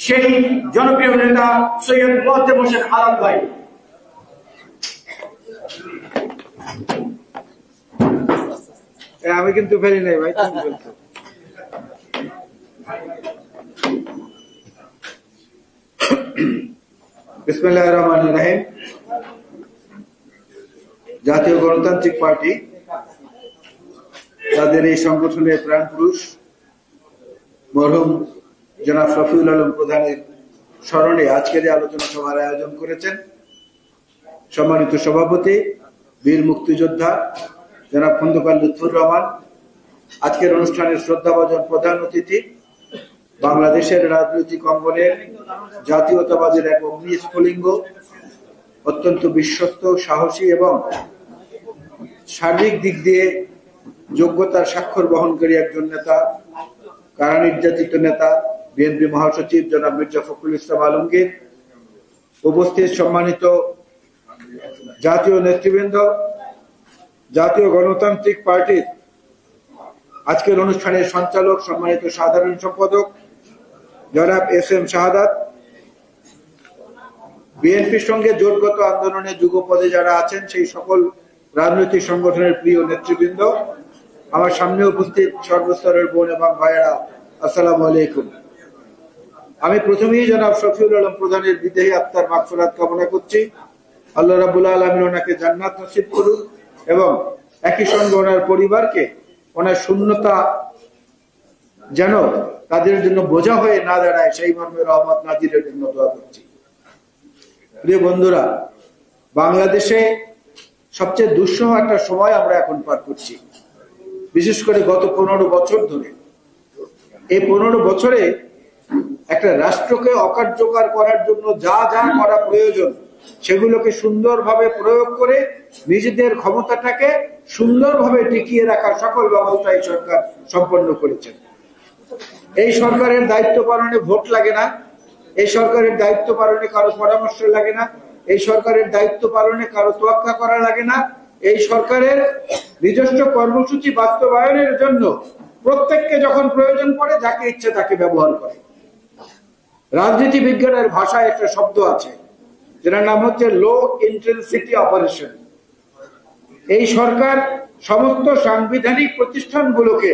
সেই জনপ্রিয় নেতা সৈয়দ মোয়াজ্জেম হোসেন আলম ভাই। আমি কিন্তু ফেরি নাই ভাই, তুমি বলছো। বিসমিল্লাহির রহমানির রহিম। জাতীয় গণতান্ত্রিক পার্টি তাদের এই সংগঠনের প্রাণ পুরুষ মরহুম জনাব শফিউল আলম প্রধানের স্মরণে আজকের এই আলোচনা সভার আয়োজন করেছেন। সম্মানিত সভাপতি বীর মুক্তিযোদ্ধা জনাব খন্দকার লুৎফুর রহমান, আজকের অনুষ্ঠানের শ্রদ্ধাভাজন প্রধান অতিথি, বাংলাদেশের রাজনৈতিক অঙ্গনের জাতীয়তাবাদের এক অগ্নি স্ফুলিঙ্গ, অত্যন্ত বিশ্বস্ত, সাহসী এবং সার্বিক দিক দিয়ে যোগ্যতার স্বাক্ষর বহনকারী একজন নেতা, কারা নির্যাতিত নেতা বিএনপি মহাসচিব জনাব মির্জা ফখরুল ইসলাম আলমগীর, উপস্থিত সম্মানিত জাতীয় নেতৃবৃন্দ, জাতীয় গণতান্ত্রিক পার্টির আজকের অনুষ্ঠানের সঞ্চালক সম্মানিত সাধারণ সম্পাদক জনাব এস এম শাহাদাত, বিএনপির সঙ্গে জোটগত আন্দোলনে যুগপদে যারা আছেন সেই সকল রাজনৈতিক সংগঠনের প্রিয় নেতৃবৃন্দ, আমার সামনে উপস্থিত সর্বস্তরের বোন এবং ভাইয়েরা, আসসালামু আলাইকুম। আমি প্রথমেই জনাব শফিউল আলম প্রধানের বিদেহী আত্মার মাগফিরাত কামনা করছি। আল্লাহ রাব্বুল আলামিন ওনাকে জান্নাত নসিব করুন এবং একই সঙ্গে ওনার পরিবারকে ওনার শূন্যতা যেন তাদের জন্য বোঝা হয়ে না দাঁড়ায় সেই মর্মে রহমত নাজিরের জন্য দোয়া করছি। প্রিয় বন্ধুরা, বাংলাদেশে সবচেয়ে দুঃসহ একটা সময় আমরা এখন পার করছি, বিশেষ করে গত 15 বছর ধরে। এই 15 বছরে একটা রাষ্ট্রকে অকার্যকর করার জন্য যা যা করা প্রয়োজন সেগুলোকে সুন্দরভাবে প্রয়োগ করে নিজেদের ক্ষমতাটাকে সুন্দরভাবে টিকিয়ে রাখার সকল ব্যবস্থা এই সরকার সম্পন্ন করেছেন। এই সরকারের দায়িত্ব পালনে ভোট লাগে না, এই সরকারের দায়িত্ব পালনে কারো পরামর্শ লাগে না, এই সরকারের দায়িত্ব পালনে কারো তোয়াক্কা করা লাগে না। এই সরকারের নিজস্ব কর্মসূচি বাস্তবায়নের জন্য প্রত্যেককে যখন প্রয়োজন পড়ে যাকে ইচ্ছে তাকে ব্যবহার করে। রাজনীতি বিজ্ঞানের ভাষায় একটা শব্দ আছে যেটার নাম হচ্ছে লো ইন্টেন্সিটি অপারেশন। এই সরকার সমস্ত সাংবিধানিক প্রতিষ্ঠানগুলোকে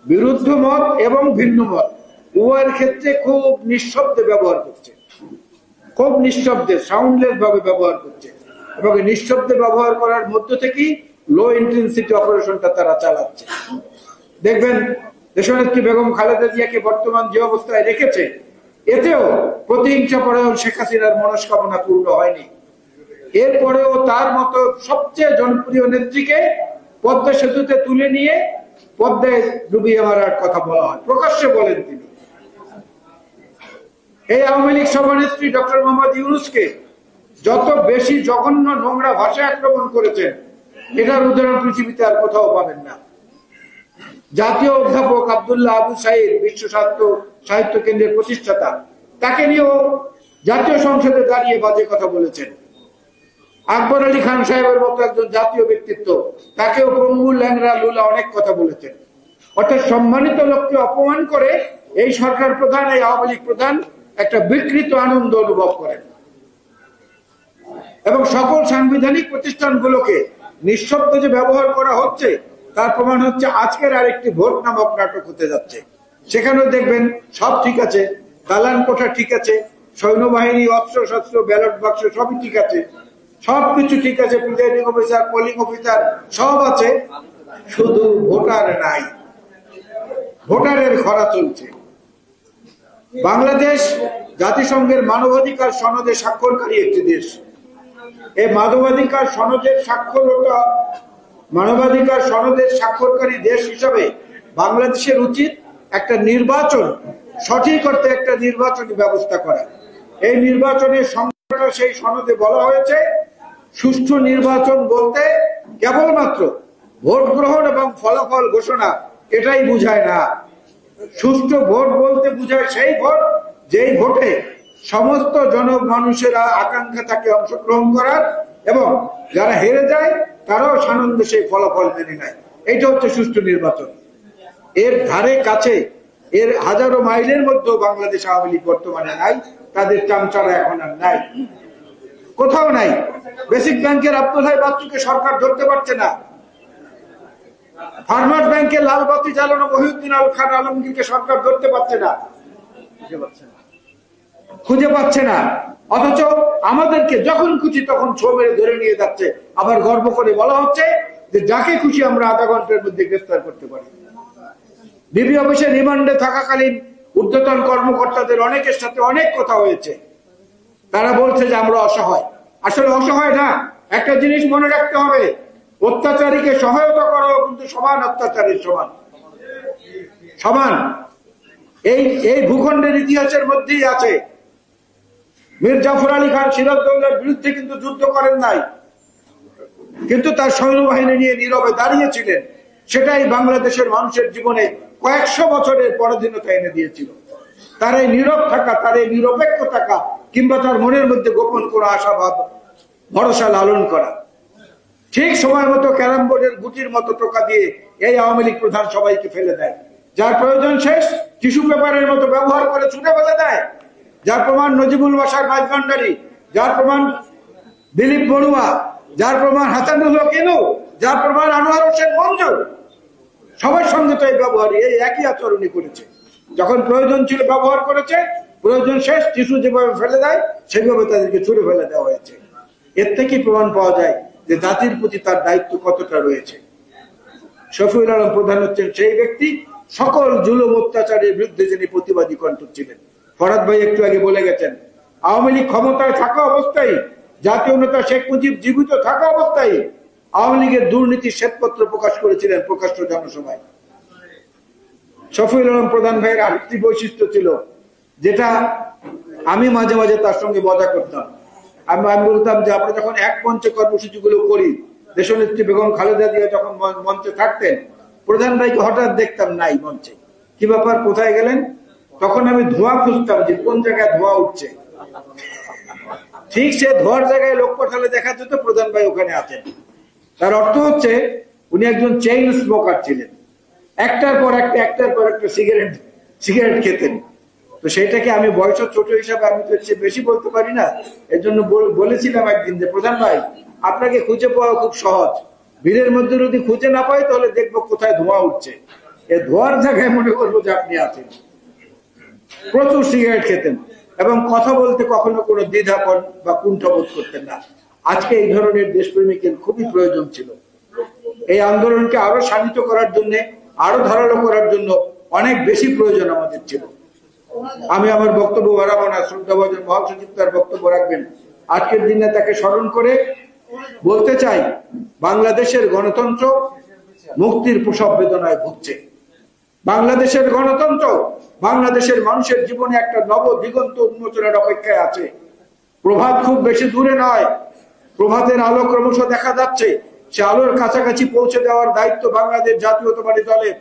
বিরুদ্ধ মত এবং ভিন্ন মত উভয়ের ক্ষেত্রে খুব নিঃশব্দে ব্যবহার করছে, খুব নিঃশব্দে সাউন্ডলেস ভাবে ব্যবহার করছে এবং নিঃশব্দে ব্যবহার করার মধ্য থেকেই লো ইন্টেন্সিটি অপারেশনটা তারা চালাচ্ছে। দেখবেন দেশনেত্রী বেগম খালেদা জিয়াকে বর্তমান যে অবস্থায় রেখেছে, এতেও প্রতিহিংসা পরায়ণ শেখ হাসিনার মনস্কামনা পূর্ণ হয়নি। এরপরেও তার মতো সবচেয়ে জনপ্রিয় নেত্রীকে পদ্মা সেতুতে তুলে নিয়ে পদ্মায় ডুবিয়ে মারার কথা বলা হয়, প্রকাশ্যে বলেন তিনি। এই আওয়ামী লীগ সভানেত্রী ডক্টর মোহাম্মদ ইউনূসকে যত বেশি জঘন্য নোংরা ভাষায় আক্রমণ করেছেন, এটার উদাহরণ পৃথিবীতে আর কোথাও পাবেন না। জাতীয় অধ্যাপক আব্দুল্লাহ আবু সাইদ, বিশ্ব সাহিত্য কেন্দ্রের প্রতিষ্ঠাতা, তাকে নিয়েও জাতীয় সংসদে দাঁড়িয়ে বাজে কথা বলেছেন। আকবর আলী খান সাহেবের মতো একজন জাতীয় ব্যক্তিত্ব, তাকেও পঙ্গু, ল্যাংরা, লুলা অনেক কথা বলেছেন। অর্থাৎ সম্মানিত লোককে অপমান করে এই সরকার প্রধান, এই আওয়ামী লীগ প্রধান একটা বিকৃত আনন্দ অনুভব করেন এবং সকল সাংবিধানিক প্রতিষ্ঠানগুলোকে নিঃশব্দে যে ব্যবহার করা হচ্ছে তার প্রমাণ হচ্ছে আজকের আরেকটি ভোট নামক নাটক হতে যাচ্ছে। সেখানেও দেখবেন সব ঠিক আছে, দালান কোঠা ঠিক আছে, সৈন্যবাহিনী, অস্ত্র শস্ত্র, ব্যালট বাক্স সবই ঠিক আছে, সবকিছু ঠিক আছে, প্রিজাইডিং অফিসার, পোলিং অফিসার সব আছে, শুধু ভোটার নাই। ভোটারের খরা চলছে। বাংলাদেশ জাতিসংঘের মানবাধিকার সনদে স্বাক্ষরকারী একটি দেশ। এই মানবাধিকার সনদের স্বাক্ষরকারী দেশ হিসাবে বাংলাদেশের উচিত একটা নির্বাচন সঠিক করতে একটা নির্বাচনী ব্যবস্থা করা। এই নির্বাচনের সংখ্যাটা সেই সনদে বলা হয়েছে, সুষ্ঠু নির্বাচন বলতে কেবলমাত্র ভোট গ্রহণ এবং ফলাফল ঘোষণা এটাই বুঝায় না। সুষ্ঠু ভোট বলতে বুঝায় সেই ভোট যেই ভোটে সমস্ত জনমানুষেরা আকাঙ্ক্ষা থাকে অংশগ্রহণ করার এবং যারা হেরে যায় তারাও সানন্দে সেই ফলাফল মেনে নেয়। এইটা হচ্ছে সুষ্ঠু নির্বাচন। এর ধারে কাছে এর হাজারো মাইলের মধ্যেও বাংলাদেশ আওয়ামী লীগ বর্তমানে নাই, তাদের চামচারা এখন আর নাই, কোথাও নাই। বেসিক ব্যাংকের আব্দুল হাই বাচ্চুকে সরকার ধরতে পারছে না। ফার্মার্স ব্যাংকে লাল বাতি জ্বালানো মহিউদ্দিন আল খান আলমগীরকে সরকার ধরতে পারছে না, খুঁজে পাচ্ছে না। অথচ আমাদেরকে যখন খুশি তখন ছো মেরে ধরে নিয়ে যাচ্ছে, আবার গর্ব করে বলা হচ্ছে যে যাকে খুশি আমরা আধা ঘন্টার মধ্যে গ্রেফতার করতে পারি। ডিবি অফিসে রিমান্ডে থাকাকালীন ঊর্ধ্বতন কর্মকর্তাদের অনেকের সাথে অনেক কথা হয়েছে, তারা বলছে যে আমরা অসহায়। আসলে অসহায় না, একটা জিনিস মনে রাখতে হবে, অত্যাচারীকে সহায়তা করা কিন্তু সমান অত্যাচারীর সমান সমান। এই ভূখণ্ডের ইতিহাসের মধ্যেই আছে। মীর জাফর আলী খান সিরাজদৌল্লার বিরুদ্ধে কিন্তু যুদ্ধ করেন নাই, কিন্তু তার সৈন্যবাহিনী নিয়ে নীরবে দাঁড়িয়েছিলেন। সেটাই বাংলাদেশের মানুষের জীবনে কয়েকশো বছরের পরাধীনতা এনে দিয়েছিল। তার এই নীরব থাকা, তার এই নিরপেক্ষ থাকা, কিংবা তার মনের মধ্যে গোপন করা আশাবাদ ভরসা লালন করা। ঠিক সময় মতো ক্যারাম বোর্ডের গুটির মতো টোকা দিয়ে এই আওয়ামী লীগ প্রধান সবাইকে ফেলে দেয়। যার প্রয়োজন শেষ টিস্যু পেপারের মতো ব্যবহার করে ছুটে ফেলে দেয়। যার প্রমাণ নজিবুল বাসার মাঝভান্ডারি, যার প্রমাণ দিলীপ বড়ুয়া, যার প্রমাণ হাসানুল হক ইনু, যার প্রমাণ আনোয়ার হোসেন মঞ্জু, সবার সঙ্গে তো এই ব্যবহারই, এই একই আচরণই করেছে। যখন প্রয়োজন ছিল ব্যবহার করেছে, প্রয়োজন শেষ টিস্যু যেভাবে ফেলে দেয় সেভাবে তাদেরকে ছুড়ে ফেলে দেওয়া হয়েছে। এর থেকেই প্রমাণ পাওয়া যায় যে জাতির প্রতি তার দায়িত্ব কতটা রয়েছে। শফিউল আলম প্রধান হচ্ছেন সেই ব্যক্তি, সকল জুলুম অত্যাচারের বিরুদ্ধে যিনি প্রতিবাদী কণ্ঠ ছিলেন। ফরাদ ভাই একটু আগে বলে গেছেন, আওয়ামী লীগ ক্ষমতায় থাকা অবস্থায়, জাতীয় নেতা শেখ মুজিব জীবিত থাকা অবস্থায় আওয়ামী লীগের দুর্নীতির শ্বেতপত্র প্রকাশ করেছিলেন প্রকাশ্য জনসভায়। শফিউল আলম প্রধান ভাইয়ের আরেকটি বৈশিষ্ট্য ছিল, যেটা আমি মাঝে মাঝে তার সঙ্গে মজা করতাম। আমি বলতাম যে আমরা যখন এক মঞ্চে কর্মসূচিগুলো করি, দেশনেত্রী বেগম খালেদা জিয়া যখন মঞ্চে থাকতেন, প্রধান ভাইকে হঠাৎ দেখতাম নাই মঞ্চে। কি ব্যাপার, কোথায় গেলেন? তখন আমি ধোঁয়া খুঁজতাম যে কোন জায়গায় ধোঁয়া উঠছে। ঠিক সে ধোঁয়ার জায়গায় লোক পাঠালে দেখা যেত প্রধান ভাই ওখানে আছেন। তার অর্থ হচ্ছে উনি একজন চেইন স্মোকার ছিলেন, একটার পর একটা সিগারেট খেতেন। তো সেটাকে আমি বয়স ছোট হিসাবে আমি তো বেশি বলতে পারি না, এর জন্য বলেছিলাম একদিন যে প্রধান ভাই আপনাকে খুঁজে পাওয়া খুব সহজ, ভিড়ের মধ্যে যদি খুঁজে না পাই তাহলে দেখবো কোথায় ধোঁয়া উঠছে, এই ধোঁয়ার জায়গায় মনে করবো যে আপনি আছেন। প্রচুর সিগারেট খেতেন এবং কথা বলতে কখনো কোনো দ্বিধা বা কুণ্ঠাবোধ করতেন না। আজকে এই ধরনের দেশপ্রেমিকের খুবই প্রয়োজন ছিল। এই আন্দোলনকে আরো শানিত করার জন্য, আরো ধারালো করার জন্য অনেক বেশি প্রয়োজন আমাদের ছিল। আমি আমার বক্তব্য বাড়াবো না, শ্রদ্ধাভাজন মহাসচিব তার বক্তব্য রাখবেন। আজকের দিনে তাকে স্মরণ করে বলতে চাই, বাংলাদেশের গণতন্ত্র মুক্তির প্রসব বেদনায় ভুগছে। বাংলাদেশের গণতন্ত্র বাংলাদেশের মানুষের জীবনে একটা নব দিগন্ত উন্মোচনের অপেক্ষায় আছে। প্রভাত খুব বেশি দূরে নয়, প্রভাতের আলো ক্রমশ দেখা যাচ্ছে। সে আলোর কাছাকাছি পৌঁছে দেওয়ার দায়িত্ব বাংলাদেশ জাতীয়তাবাদী দলের,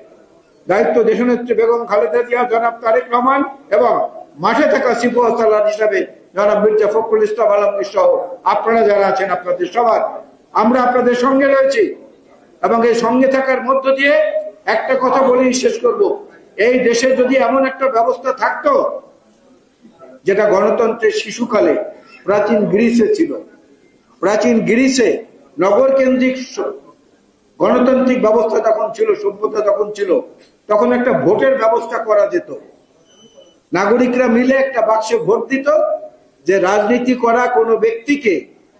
দায়িত্ব দেশনেত্রী বেগম খালেদা জিয়া, জনাব তারেক রহমান এবং মাঠে থাকা সিপাহ সালার হিসাবে জনাব মির্জা ফখরুল ইসলাম আলমগীর সহ আপনারা যারা আছেন, আপনাদের সবার আমরা আপনাদের সঙ্গে রয়েছি। এবং এই সঙ্গে থাকার মধ্য দিয়ে একটা কথা বলেই শেষ করব, এই দেশে যদি এমন একটা ব্যবস্থা থাকতো যেটা গণতন্ত্রের শিশুকালে প্রাচীন গ্রিসে ছিল, প্রাচীন গ্রিসে নগর কেন্দ্রিক গণতান্ত্রিক ব্যবস্থা যখন ছিল, সভ্যতা যখন ছিল, তখন একটা ভোটের ব্যবস্থা করা যেত। নাগরিকরা মিলে একটা বাক্সে ভোট দিত, যে রাজনীতি করা কোনো ব্যক্তিকে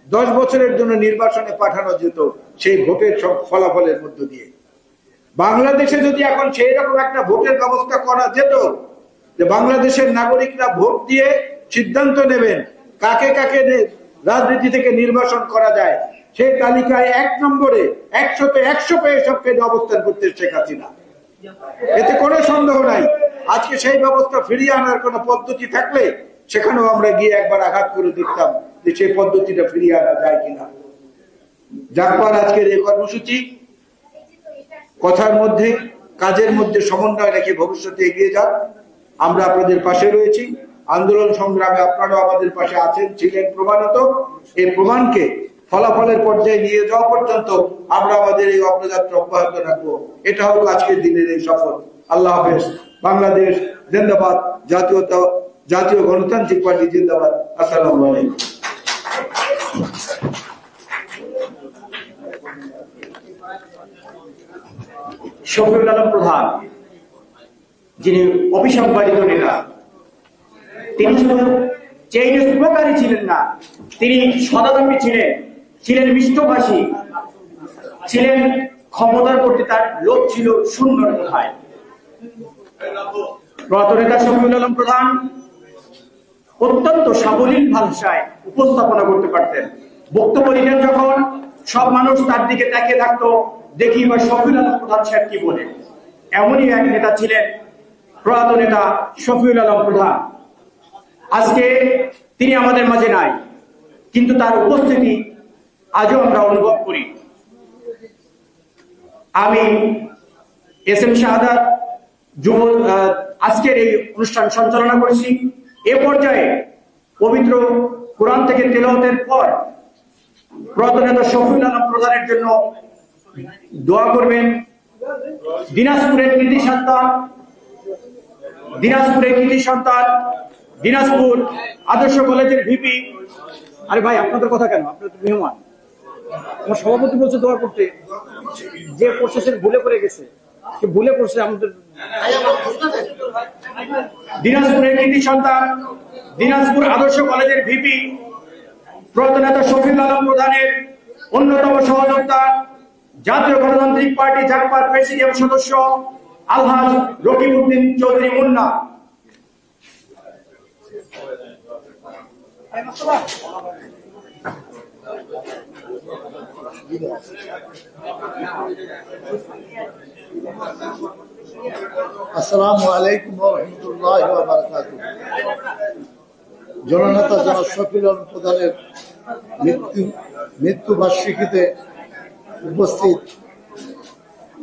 10 বছরের জন্য নির্বাচনে পাঠানো যেত সেই ভোটের সব ফলাফলের মধ্য দিয়ে। বাংলাদেশে যদি এখন সেই রকম একটা ভোটের ব্যবস্থা করা যেত, যে বাংলাদেশের নাগরিকরা ভোট দিয়ে সিদ্ধান্ত নেবেন কাকে কাকে রাজনীতি থেকে নির্বাচন করা যায়, সেই তালিকায় 1 নম্বরে 100-তে 100 পেয়ে সবকে অবস্থান করতে শেখ হাসিনা, এতে কোনো সন্দেহ নাই। আজকে সেই ব্যবস্থা ফিরিয়ে আনার কোন পদ্ধতি থাকলে সেখানেও আমরা গিয়ে একবার আঘাত করে দেখতাম যে সেই পদ্ধতিটা ফিরিয়ে আনা যায় কিনা। জাগবার আজকের এই কর্মসূচি কথার মধ্যে কাজের মধ্যে সমন্বয় রেখে ভবিষ্যতে এগিয়ে যান। আমরা আপনাদের পাশে রয়েছি, আন্দোলন সংগ্রামে আপনারাও আমাদের পাশে আছেন, ছিলেন, প্রমাণিত। এই প্রমাণকে ফলাফলের পর্যায়ে নিয়ে যাওয়া পর্যন্ত আমরা আমাদের এই অগ্রযাত্রা অব্যাহত রাখবো। এটা হলো আজকের দিনের এই শপথ। আল্লাহ হাফেজ। বাংলাদেশ জিন্দাবাদ, জাতীয় গণতান্ত্রিক পার্টি জিন্দাবাদ। আসসালামু আলাইকুম। শফিউল আলম প্রধান, যিনি অভিসংবাদিত নেতা, তিনি শুধু চেইন স্মোকারই ছিলেন না, তিনি সদাদর্মী ছিলেন মিষ্টভাষী, ছিলেন ক্ষমতার প্রতি তার লোভ ছিল শূন্যর কোথায়। প্রয়াত নেতা শফিউল আলম প্রধান অত্যন্ত সাবলীল ভাষায় উপস্থাপনা করতে পারতেন। বক্তব্য দিতেন যখন, সব মানুষ তার দিকে তাকিয়ে থাকতো, দেখি বা শফিউল আলম প্রধান সাহেব কি বলে। এমনই এক নেতা ছিলেন প্রয়াত নেতা শফিউল আলম প্রধান। আজকে তিনি আমাদের মাঝে নাই, কিন্তু তার উপস্থিতি আজও আমরা অনুভব করি। আমি এস এম শাহাদাত আজকের এই অনুষ্ঠান সঞ্চালনা করেছি। এ পর্যায়ে পবিত্র কোরআন থেকে তেলাওয়াতের পর প্রয়াত নেতা শফিউল আলম প্রধানের জন্য দোয়া করবেন দিনাজপুরের কৃতি সন্তান, দিনাজপুর আদর্শ কলেজের ভিপি। আরে ভাই, আপনাদের কথা কেন? আপনার তো মেহমান। আমার সভাপতি বলছে দোয়া করতে, যে প্রশাসন ভুলে পড়ে গেছে, সে ভুলে পড়ছে। আমাদের দিনাজপুরের কৃতি সন্তান, দিনাজপুর আদর্শ কলেজের ভিপি, প্রয়াত নেতা শফিউল আলম প্রধানের অন্যতম সহযোদ্ধা, জাতীয় গণতান্ত্রিক পার্টি জাকপার প্রেসিডিয়াম সদস্য আলহাজ রকিবউদ্দিন চৌধুরী মুন্না। আসসালামু আলাইকুম ওয়া রাহমাতুল্লাহি ওয়া বারাকাতুহু। জননেতা জনাব শফিউল আলম প্রধানের মৃত্যু বার্ষিকীতে উপস্থিত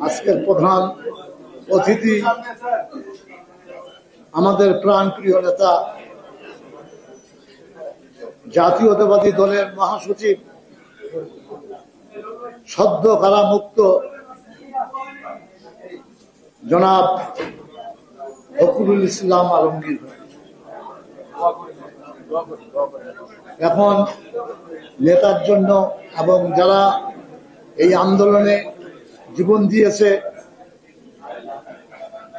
আজকের প্রধান অতিথি আমাদের প্রাণপ্রিয় নেতা, জাতীয়তাবাদী দলের মহাসচিব, সদ্য কারামুক্ত জনাব ফখরুল ইসলাম আলমগীর। এখন নেতার জন্য এবং যারা এই আন্দোলনে জীবন দিয়েছে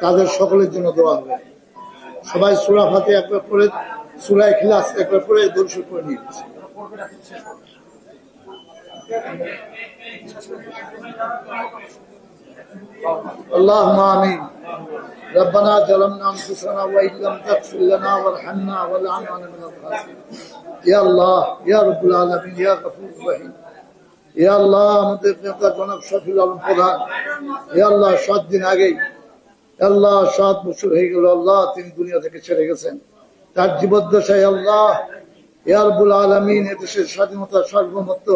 তাদের সকলের জন্য দোয়া হবে। সবাই সূরা ফাতিহা একবার পড়ে, সূরা ইখলাস একবার পড়ে দরুদ করে নিয়েছে। اللهم آمين. ربنا ظلمنا أنفسنا وإن لم تغفر لنا وارحمنا ولعننا من الخاسرين. يا الله يا رب العالمين يا غفور رحيم. يا الله আমাদের নেতা জনাব শফিউল আলম প্রধান, ইয়া আল্লাহ 7 দিন আগে, আল্লাহ 7 বছর হয়ে গেল আল্লাহ তিনি দুনিয়া থেকে ছেড়ে গেছেন। তার জীবদ্দশায় আল্লাহ ইয়া রব্বুল আলামিন এদেশের স্বাধীনতা, সার্বভৌমত্ব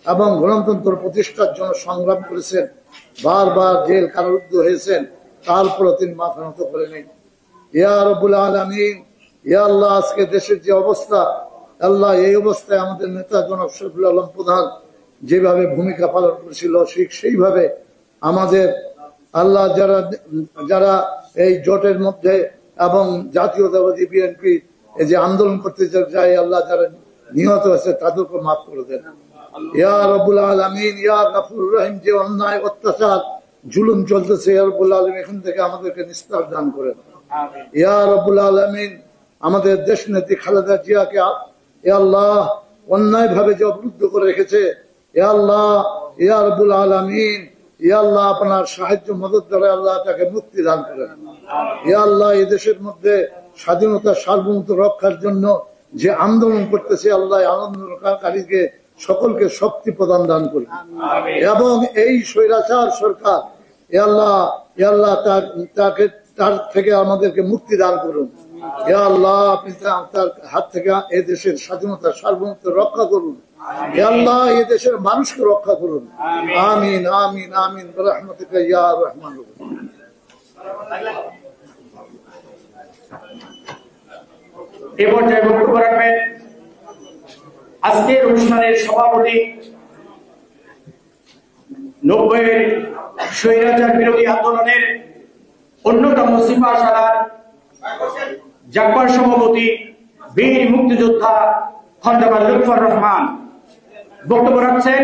এবং গণতন্ত্র প্রতিষ্ঠার জন্য সংগ্রাম করেছেন। বারবার জেল কারারুদ্ধ হয়েছেন, তারপরে তিনি মাথা নত করেনি। ইয়া রব্বুল আলামিন, ইয়া আল্লাহ আজকে দেশের যে অবস্থা, আল্লাহ এই অবস্থায় আমাদের নেতা জনাব শফিউল আলম প্রধান যেভাবে ভূমিকা পালন করেছিল ঠিক সেইভাবে আমাদের আল্লাহ যারা এই জোটের মধ্যে এবং জাতীয়তাবাদী বিএনপি এই যে আন্দোলন করতে যায়, আল্লাহ যারা নিহত হয়েছে তাদেরকে মাফ করে দেন। ইয়া রব্বুল আলামিন ইয়া গফুর রহিম, যে অন্যায় অত্যাচার জুলুম চলতেছে ইয়া রব্বুল আলামিন এখান থেকে আমাদেরকে নিস্তার দান করেন। ইয়া রব্বুল আলামিন আমাদের দেশ নেত্রী খালেদা জিয়াকে ইয়া আল্লাহ অন্যায় ভাবে যে অবরুদ্ধ করে রেখেছে, ইয়া আল্লাহ ইয়া রব্বুল আলামিন ইয়া আল্লাহ আপনার সাহায্য মদত দ্বারা আল্লাহ তাকে মুক্তি দান করেন। ইয়া আল্লাহ এই দেশের মধ্যে স্বাধীনতা সার্বভৌমত্ব রক্ষার জন্য যে আন্দোলন করতেছে আল্লাহ আন্দোলনকারীকে সকলকে শক্তি প্রদান দান করুন এবং এই স্বৈরাচার সরকার ইয়া আল্লাহ তার থেকে আমাদেরকে মুক্তি দান করুন। ইয়া আল্লাহ আপনি তার হাত থেকে এই দেশের স্বাধীনতা সার্বভৌমত্ব রক্ষা করুন। ইয়া আল্লাহ এই দেশের মানুষকে রক্ষা করুন। আমিন আমিন আমিন বিরহমাতিকা ইয়া রহমানুর রহিম। এ পর্যায়ে বক্তব্য রাখবেন আজকের অনুষ্ঠানের সভাপতি, 90-এর স্বৈরাচার বিরোধী আন্দোলনের অন্যতম সিপাহসালার জাব্বার সভাপতি বীর মুক্তিযোদ্ধা খন্দকার লুৎফর রহমান। বক্তব্য রাখছেন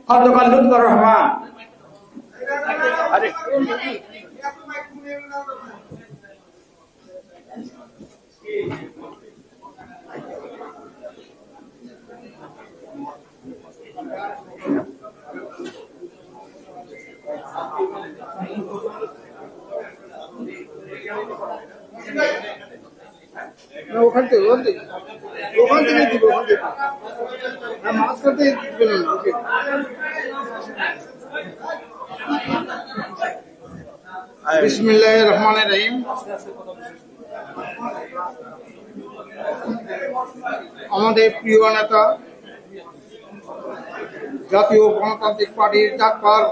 খন্দকার লুৎফর রহমান। ওখান থেকে দিব, মাঝখান থেকে বিসমিল্লাহির রহমানির রহিম। আমাদের প্রিয় নেতা জাতীয় গণতান্ত্রিক পার্টির জাব্বার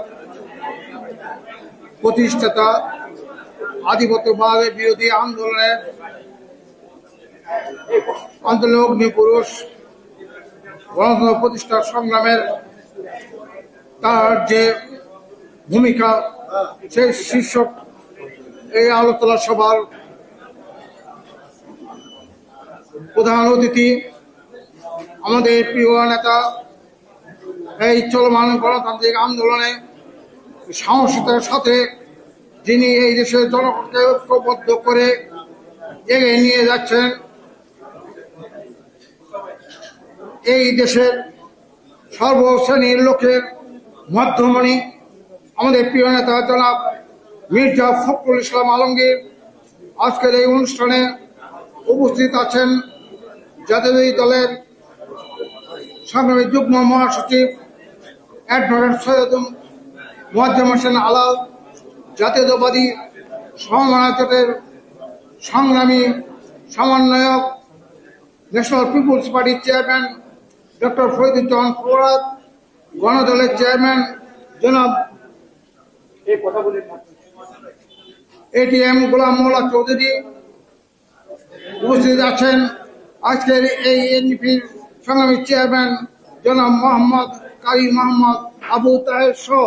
প্রতিষ্ঠাতা, আধিপত্যবাদ বিরোধী আন্দোলনের অগ্নি পুরুষ, গণতন্ত্র প্রতিষ্ঠার সংগ্রামের তার যে ভূমিকা, সেই শীর্ষক এই আলোচনা সভার প্রধান অতিথি আমাদের প্রিয় নেতা, এই চলমান গণতান্ত্রিক আন্দোলনে সাহসিকতার সাথে যিনি এই দেশের জনগণকে ঐক্যবদ্ধ করে এগিয়ে নিয়ে যাচ্ছেন, এই দেশের সর্বশ্রেণীর লোকের মধ্যমণি আমাদের প্রিয় নেতা জনাব মির্জা ফখরুল ইসলাম আলমগীর আজকের এই অনুষ্ঠানে উপস্থিত আছেন। জাতীয় দলের সংগ্রামী যুগ্ম মহাসচিব অ্যাডভোকেট সৈয়দ মোয়াজ্জেম হোসেন আলাল, জাতীয়তাবাদী সমমনা জোটের সংগ্রামী সমন্বয়ক ন্যাশনাল পিপুলস পার্টির চেয়ারম্যান ডক্টর ফরিদুজ্জামান ফরহাদ, গণদলের চেয়ারম্যান জনাব এটিএম গোলাম মোল্লা চৌধুরী উপস্থিত আছেন। আজকের এই এনডিপির সংগ্রামী চেয়ারম্যান জনাব মোহাম্মদ কারি মোহাম্মদ আবু তাহের সহ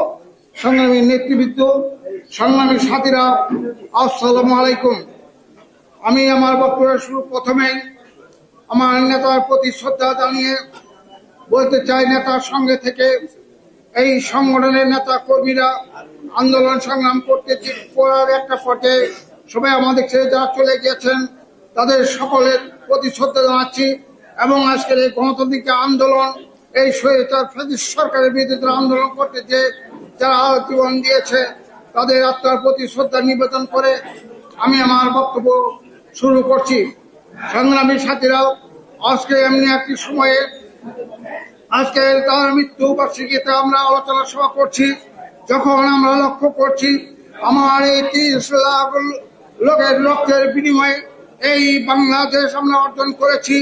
সংগ্রামী নেতৃবৃন্দ, সংগ্রামী সাথীরা, আসসালামু আলাইকুম। আমি আমার বক্তব্যের শুরু প্রথমেই আমার নেতার প্রতি শ্রদ্ধা জানিয়ে বলতে চাই, নেতার সঙ্গে থেকে এই সংগঠনের নেতা কর্মীরা আন্দোলন সংগ্রাম করতে করার একটা পর্যায়ে সবাই আমাদের ছেড়ে যারা চলে গিয়েছেন, তাদের সকলের প্রতি শ্রদ্ধা জানাচ্ছি। এবং আজকের এই গণতান্ত্রিক আন্দোলন, এই স্বৈরাচার ফ্যাসিস্ট সরকারের বিরুদ্ধে আন্দোলন করতে যে যারা জীবন দিয়েছে, তাদের আত্মার প্রতি শ্রদ্ধা নিবেদন করে আমি আমার বক্তব্য শুরু করছি। সংগ্রামী সাথীরাও, আজকে এমনি একটি সময়ে আজকে তার মৃত্যু বার্ষিকীতে আমরা আলোচনা সভা করছি, যখন আমরা লক্ষ্য করছি আমার এই 30 লাখ লোকের রক্তের বিনিময়ে এই বাংলাদেশ আমরা অর্জন করেছি।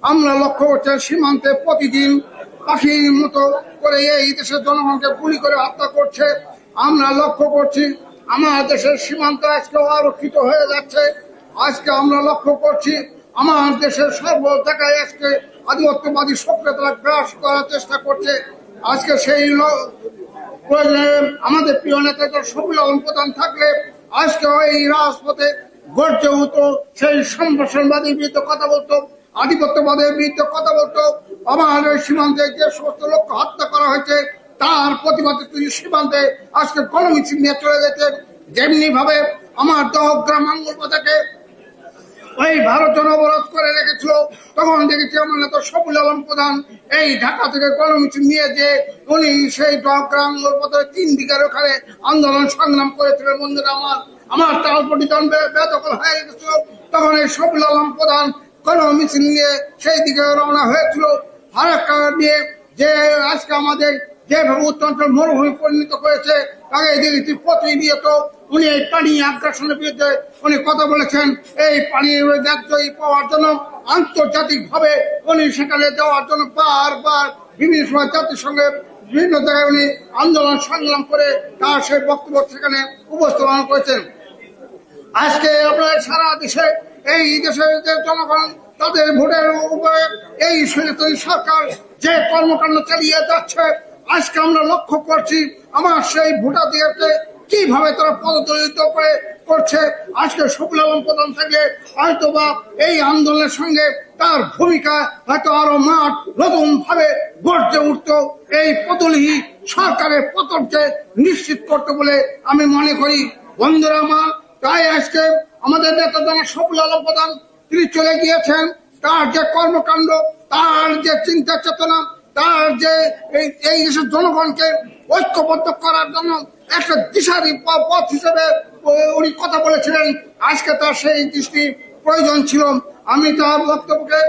আমরা লক্ষ্য করছি সীমান্তে প্রতিদিন পাখির মতো করে এই দেশের জনগণকে গুলি করে হত্যা করছে। আমরা লক্ষ্য করছি আমার দেশের সীমান্ত আজকে আরক্ষিত হয়ে যাচ্ছে। আজকে আমরা লক্ষ্য করছি আমার দেশের সর্ব জায়গায় আজকে আধিপত্যবাদী সক্রিয়তা গ্রাস করার চেষ্টা করছে। আজকে সেই আমাদের প্রিয় নেতাদের সফল প্রদান থাকলে আজকে এই রাজপথে গর্জে হতো, সেই সম্প্রসারণবাদীর বিরুদ্ধে কথা বলতো, আধিপত্যবাদের বিরুদ্ধে কথা বলতো। আমার সীমান্তে যে সমস্ত লোককে হত্যা করা হয়েছে তার প্রতিবাদে তিনি সীমান্তে আজকে গণমিছিল নিয়ে চলে যেতেন। যেমনি ভাবে আমার দহগ্রাম আঙ্গুলপাতাকে ওই ভারত অবরোধ করে রেখেছিল, তখন দেখেছি আমার নেতা শফিউল আলম প্রধান এই ঢাকা থেকে গণমিছিল নিয়ে যে উনি সেই দহগ্রাম আঙ্গুলপাতার 3 দিকের ওখানে আন্দোলন সংগ্রাম করেছিলেন। বন্ধুরা, আমার তালপটি যখন বেদখল হয়ে গেছিল, তখন এই শফিউল আলম প্রধান গণমিছিল নিয়ে সেই দিকে রওনা হয়েছিল। ফারাক্কা নিয়ে যে আজকে আমাদের যেভাবে উত্তরাঞ্চল মরুভূমি পরিণত করেছে, তাকে দেখেছি প্রতিনিয়ত উনি এই পানি আগ্রাসনের বিরুদ্ধে উনি কথা বলেছেন। এই পানির ন্যায্য পাওয়ার জন্য আন্তর্জাতিক ভাবে উনি সেখানে যাওয়ার জন্য বারবার বিভিন্ন সময় জাতিসংঘের বিভিন্ন জায়গায় উনি আন্দোলন সংগ্রাম করে তার সেই বক্তব্য সেখানে উপস্থাপন করেছেন। আজকে আপনার সারা দেশে এই দেশের যে জনগণ তাদের ভোটের উপরে এই স্বৈরাচারী সরকার যে কর্মকাণ্ড চালিয়ে যাচ্ছে, আজকে আমরা লক্ষ্য করছি আমার সেই ভোটারদেরকে কিভাবে তারা পদদলিত করে করছে। আজকে শফিউল আলম প্রধান থাকলে হয়তোবা এই আন্দোলনের সঙ্গে তার ভূমিকা হয়তো আরো মাঠ নতুন ভাবে গড়তে উঠত, এই পতনহী সরকারের পতনকে নিশ্চিত করতে বলে আমি মনে করি। বন্ধুরা আমার, তাই আজকে আমাদের নেতা জনাব শফিউল আলম প্রধান তিনি চলে গিয়েছেন। তার যে কর্মকাণ্ড, তার যে চিন্তা চেতনা, তার যে এই দেশের জনগণকে ঐক্যবদ্ধ করার জন্য একটা দিশারি পথ হিসেবে উনি কথা বলেছিলেন, আজকে তার সেই দৃষ্টি প্রয়োজন ছিল। আমি তার বক্তব্যকে,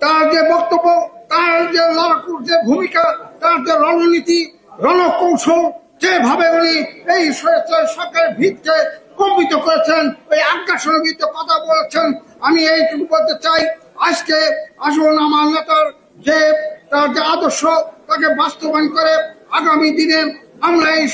তার যে বক্তব্য, তার যে লড়াকুর যে ভূমিকা, তার যে রণনীতি রণকৌশল, যেভাবে উনি এই সরকারের ভিতকে কম্পিত করেছেন, ওই আগ্রাসনের বিরুদ্ধে কথা বলেছেন, আমি এইটুকু বলতে চাই, আজকে আসুন আমার নেতার যে তার যে আদর্শ তাকে বাস্তবায়ন করে আগামী দিনে আমরা এই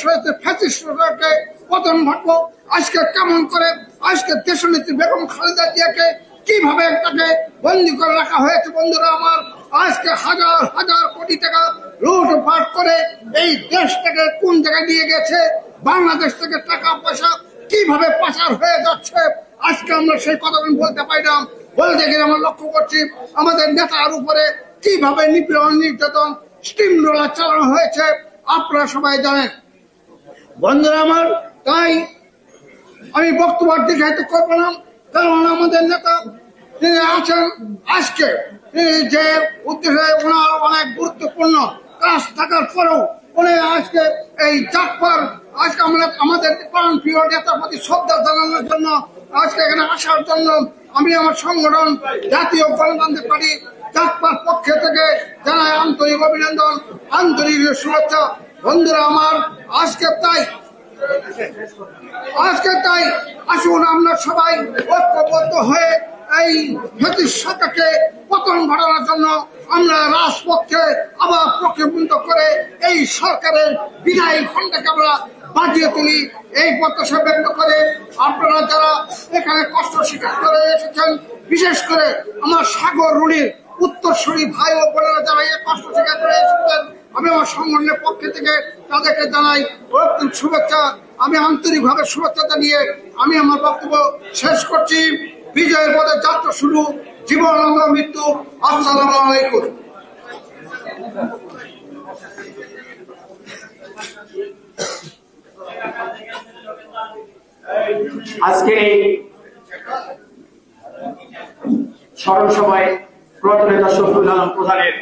ফ্যাসিস্ট সরকারকে পতন ঘটবো। আজকে কেমন করে আজকে দেশনেত্রী বেগম খালেদা জিয়াকে কিভাবে তাকে বন্দী করে রাখা হয়েছে। বন্ধুরা আমার, আজকে হাজার হাজার কোটি টাকা লুটপাট করে এই দেশটাকে কোন জায়গায় নিয়ে গেছে, বাংলাদেশ থেকে টাকা পয়সা কিভাবে পাচার হয়ে যাচ্ছে, আজকে আমরা সেই কথাগুলো বলতে পারি না। বলতে গেলে আমরা লক্ষ্য করছি আমাদের নেতার উপরে কিভাবে নিপীড়ন নির্যাতন স্টিম রোলার চালানো হয়েছে, আপনারা সবাই জানেন। বন্ধুরা আমার, তাই আমি বক্তব্য দীর্ঘায়িত করবো না, কারণ আমাদের নেতা তিনি আছেন, আজকে যে উদ্দেশ্যে ওনার অনেক গুরুত্বপূর্ণ কাজ থাকার পরেও উনি আজকে এই জাগবার, আজকে আমরা আমাদের প্রাণ প্রিয় নেতার প্রতি শ্রদ্ধা জানানোর জন্য আজকে এখানে আসার জন্য আমি আমার সংগঠন জাতীয় গণতান্ত্রিক পার্টি জাগবার পক্ষ থেকে জানাই আন্তরিক অভিনন্দন, আন্তরিক শুভেচ্ছা। বন্ধুরা আমার, আজকে তাই আসুন আমরা সবাই ঐক্যবদ্ধ হয়ে এই সরকারকে পতন ঘটানোর জন্য আমরা রাজপক্ষে আবার প্রক্ষেপণ করে এই সরকারের বিদায়ী ঘণ্টাকে আমরা বাজিয়ে তুলি। এই প্রত্যাশা ব্যক্ত করে আপনারা যারা এখানে কষ্ট স্বীকার করে এসেছেন, বিশেষ করে আমার সাগর রুনির উত্তরসূরি ভাই ও বোনেরা যারা এই কষ্ট স্বীকার করে এসেছেন, আমি আমার সংগঠনের পক্ষ থেকে তাদেরকে জানাই শুভেচ্ছা। আমি আন্তরিকভাবে শুভেচ্ছা জানিয়ে আমি আমার বক্তব্য শেষ করছি। বিজয়ের পথে যাত্রা শুরু, জীবন মৃত্যু। আসসালামু আলাইকুম। আজকের এই স্মরণ সভায় প্রয়াত নেতা শফিউল আলম প্রধানের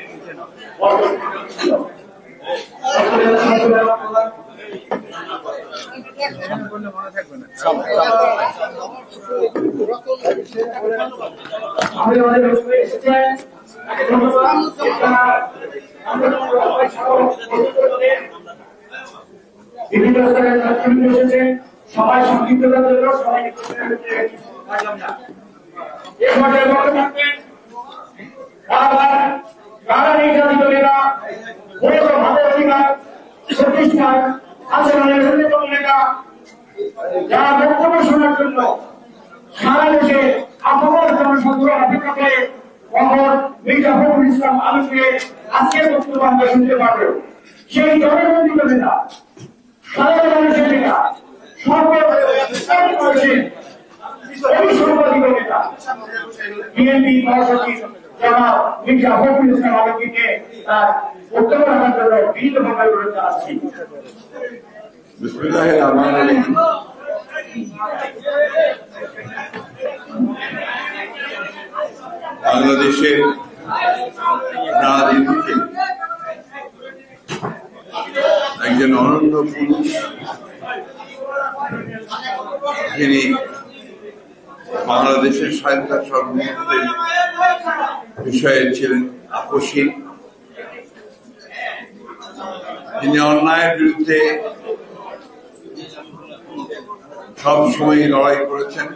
বিভিন্ন স্তরের নেতৃবৃন্দ এসেছেন, সবাই সংক্ষিপ্ততার জন্য সবাই কারা নির্যাতিত নেতা, ভাবে অধিকার প্রতিষ্ঠান আন্দোলনের অন্যতম নেতা, যারা বক্তব্য শোনার জন্য সারা দেশে আপমর জনসাধারণ অপেক্ষা করে কখন মির্জা ফখরুল ইসলাম আলমকে আজকের বক্তব্য আমরা শুনতে পারবো। সেই জনবন্দিত নেতা, সাধারণ মানুষের নেতা, বিএনপি মহাসচিব জনাব মির্জা ফখরুল ইসলাম আলমগীরকে তার বক্তব্য রাখার জন্য বিনীতভাবে অনুরোধ জানাচ্ছি। বিসমিল্লাহির রহমানির রহিম। বাংলাদেশের রাজনীতিতে একজন অনন্য পুরুষ, যিনি বাংলাদেশের স্বাধীনতা সার্বভৌমত্বের বিষয়ে ছিলেন আপোষহীন, তিনি অন্যায়ের বিরুদ্ধে সব সময় লড়াই করেছেন।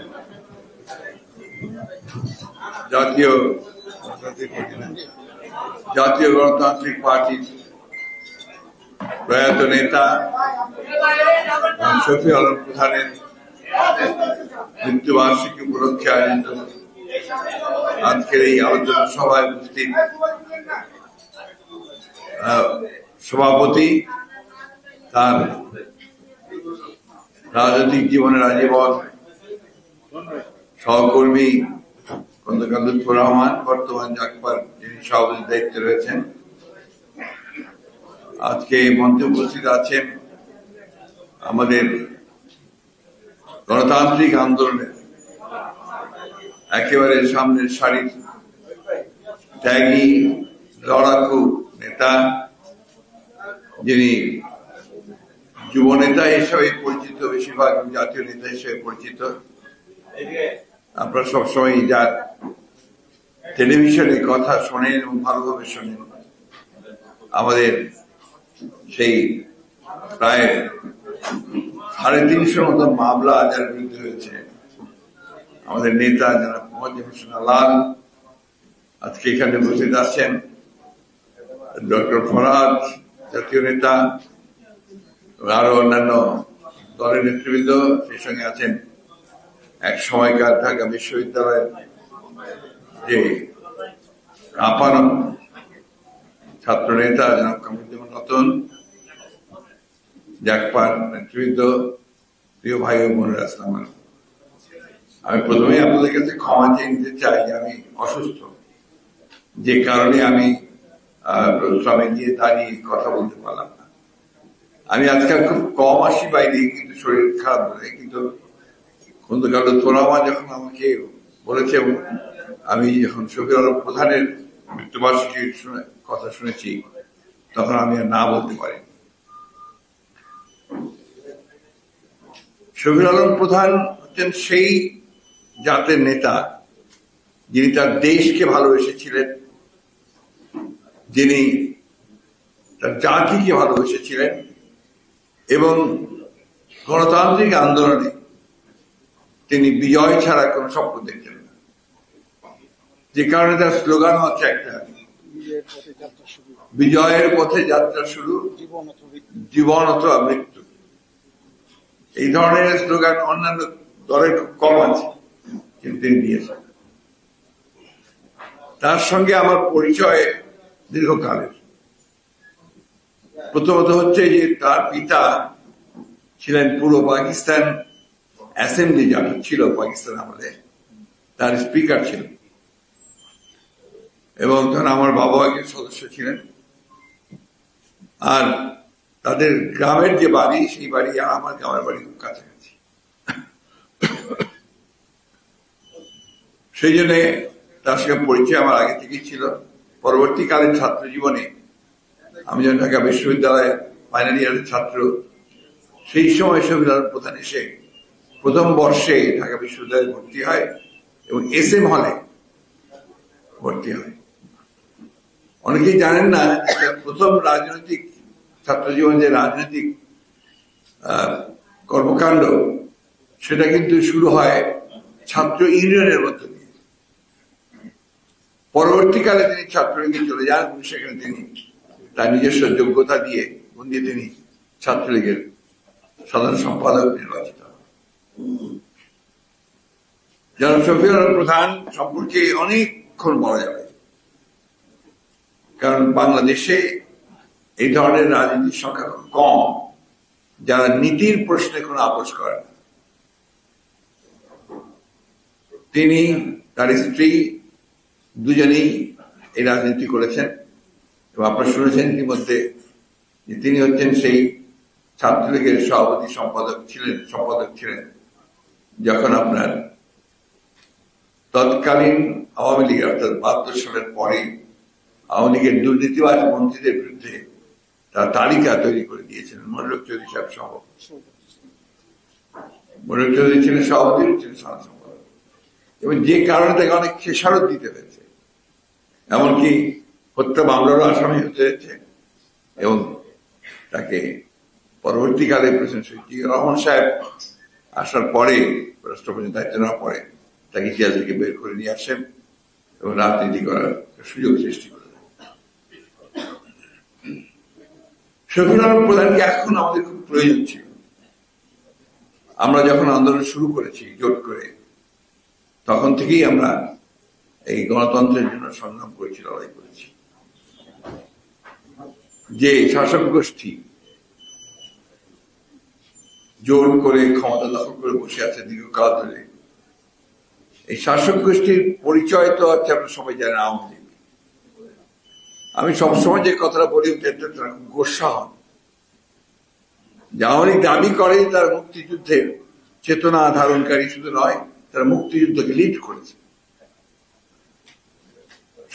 জাতীয় গণতান্ত্রিক পার্টির প্রয়াত নেতা শফিউল আলম প্রধানের মৃত্যুবার্ষিকী উপলক্ষে আয়োজিত আজকের এই আলোচনা সভায় উপস্থিত সভাপতি, তার রাজনৈতিক জীবনের আজীবন সহকর্মী খন্দকার লুৎফর রহমান, বর্তমান জাগপার যিনি সভাপতির দায়িত্বে রয়েছেন। আজকে মঞ্চে উপস্থিত আছেন আমাদের গণতান্ত্রিক আন্দোলনের একেবারে সামনের সারির ত্যাগী লড়াকু নেতা, যিনি যুব নেতা হিসেবে পরিচিত, বেশিরভাগ জাতীয় নেতা হিসেবে পরিচিত। আপনারা সবসময় যার টেলিভিশনে কথা শোনেন এবং ভালোভাবে শোনেন, আমাদের সেই প্রায় 350 মতো মামলা যার বিরুদ্ধে হয়েছে, আমাদের নেতা যারা মোহাম্মদ হোসেন আলাল আজকে এখানে উপস্থিত আছেন, ডক্টর ফরহাদ জাতীয় নেতা, আরো অন্যান্য দলের নেতৃবৃন্দ, সেই সঙ্গে আছেন এক সময়কার ঢাকা বিশ্ববিদ্যালয়ের যে কাঁপানো ছাত্র নেতা জনাব কামরুজ্জামান রতন, জাগপার নেতৃবৃন্দ, প্রিয় ভাই ও বোনেরা, আসসালামু আলাইকুম। আমি প্রথমেই আপনাদের কাছে ক্ষমা চেয়ে নিতে চাই যে আমি অসুস্থ, যে কারণে আমি প্রোগ্রামে গিয়ে দাঁড়িয়ে কথা বলতে পারলাম না। আমি আজকাল খুব কম আসি বাইরে, কিন্তু শরীর খারাপ হয়ে, কিন্তু খন্দকার লুৎফর রহমান যখন আমাকে বলেছে, আমি যখন শফিউল আলম প্রধানের মৃত্যুবার্ষিকীর কথা শুনেছি, তখন আমি আর না বলতে পারি। শফিউল আলম প্রধান হচ্ছেন সেই জাতের নেতা যিনি তার দেশকে ভালোবেসেছিলেন, যিনি তার জাতিকে ভালোবেসেছিলেন এবং গণতান্ত্রিক আন্দোলনে তিনি বিজয় ছাড়া কোন স্বপ্ন দেখতেন না। যে কারণে তার স্লোগান হচ্ছে একটা, বিজয়ের পথে যাত্রা শুরু, জীবন অথবা মৃত্যু। এই ধরনের স্লোগান অন্যান্য দলের খুব কম আছে, কিন্তু তিনি দিয়েছেন। তার সঙ্গে আমার পরিচয় দীর্ঘকালের। প্রথমত হচ্ছে যে তার পিতা ছিলেন পুরো পাকিস্তান অ্যাসেম্বলি, যারা ছিল পাকিস্তান আমলে, তার স্পিকার ছিলেন, এবং তখন আমার বাবা একজন সদস্য ছিলেন। আর তাদের গ্রামের যে বাড়ি, সেই বাড়ি আর আমার গ্রামের বাড়ি খুব কাছাকাছি। সেই জন্য তার সঙ্গে পরিচয় আমার আগে থেকেই ছিল। পরবর্তীকালীন ছাত্র জীবনে আমি যখন ঢাকা বিশ্ববিদ্যালয়ের ফাইনাল ইয়ারের ছাত্র, সেই সময় শফিউল আলম প্রধান এসে প্রথম বর্ষে ঢাকা বিশ্ববিদ্যালয়ে ভর্তি হয় এবং SM হলে ভর্তি হয়। অনেকেই জানেন না, প্রথম রাজনৈতিক ছাত্র জীবন যে রাজনৈতিক কর্মকাণ্ড, সেটা কিন্তু শুরু হয় ছাত্র ইউনিয়নের মধ্য দিয়ে। পরবর্তীকালে তিনি ছাত্রলীগে চলে যান এবং সেখানে তিনি তার নিজস্ব যোগ্যতা দিয়ে তিনি ছাত্রলীগের সাধারণ সম্পাদক নির্বাচিত হন। জনাব শফিউল আলম প্রধান সম্পর্কে অনেকক্ষণ বলা যাবে, কারণ বাংলাদেশে এই ধরনের রাজনীতির সংখ্যা খুব কম যারা নীতির প্রশ্নে কোনো আপোষ করে না। তিনি, তার স্ত্রী, দুজনেই এই রাজনীতি করেছেন এবং আপনারা শুনেছেন ইতিমধ্যে যে তিনি হচ্ছেন সেই ছাত্রলীগের সভাপতি সম্পাদক ছিলেন যখন আপনার তৎকালীন আওয়ামী লীগ, অর্থাৎ 72 সালের পরে আওয়ামী লীগের দুর্নীতিবাজ মন্ত্রীদের বিরুদ্ধে তার তালিকা তৈরি করে দিয়েছিলেন। মনিরুল চৌধুরী সাহেব সহ, মনিরুল চৌধুরী ছিলেন সভাপতি, ছিলেন সাধারণ সম্পাদক, এবং যে কারণে তাকে অনেক খেসারত দিতে হয়েছে, এমনকি হত্যা মামলারও আসামি হতে হয়েছে, এবং তাকে পরবর্তীকালে প্রেসিডেন্ট শহীদ জিয়াউর রহমান সাহেব আসার পরে, রাষ্ট্রপতির দায়িত্ব নেওয়ার পরে, তাকে জেল থেকে বের করে নিয়ে আসেন এবং রাজনীতি করার সুযোগ সৃষ্টি করে দেন। শফিউল আলম প্রধানকে এখন আমাদের খুব প্রয়োজন ছিল। আমরা যখন আন্দোলন শুরু করেছি জোট করে, তখন থেকেই আমরা এই গণতন্ত্রের জন্য সংগ্রাম করেছি, লড়াই করেছি। যে শাসক গোষ্ঠী জোর করে ক্ষমতা দখল করে বসে আছে দীর্ঘকাল ধরে। এই শাসক গোষ্ঠীর পরিচয় তো হচ্ছে আপনারা সবাই জানেন আওয়ামী লীগ। আমি সবসময় যে কথাটা বলি তারা খুব গোস্বা হন। আওয়ামী লীগ দাবি করে তার মুক্তিযুদ্ধের চেতনা ধারণকারী শুধু নয়, তারা মুক্তিযুদ্ধকে লিড করেছে।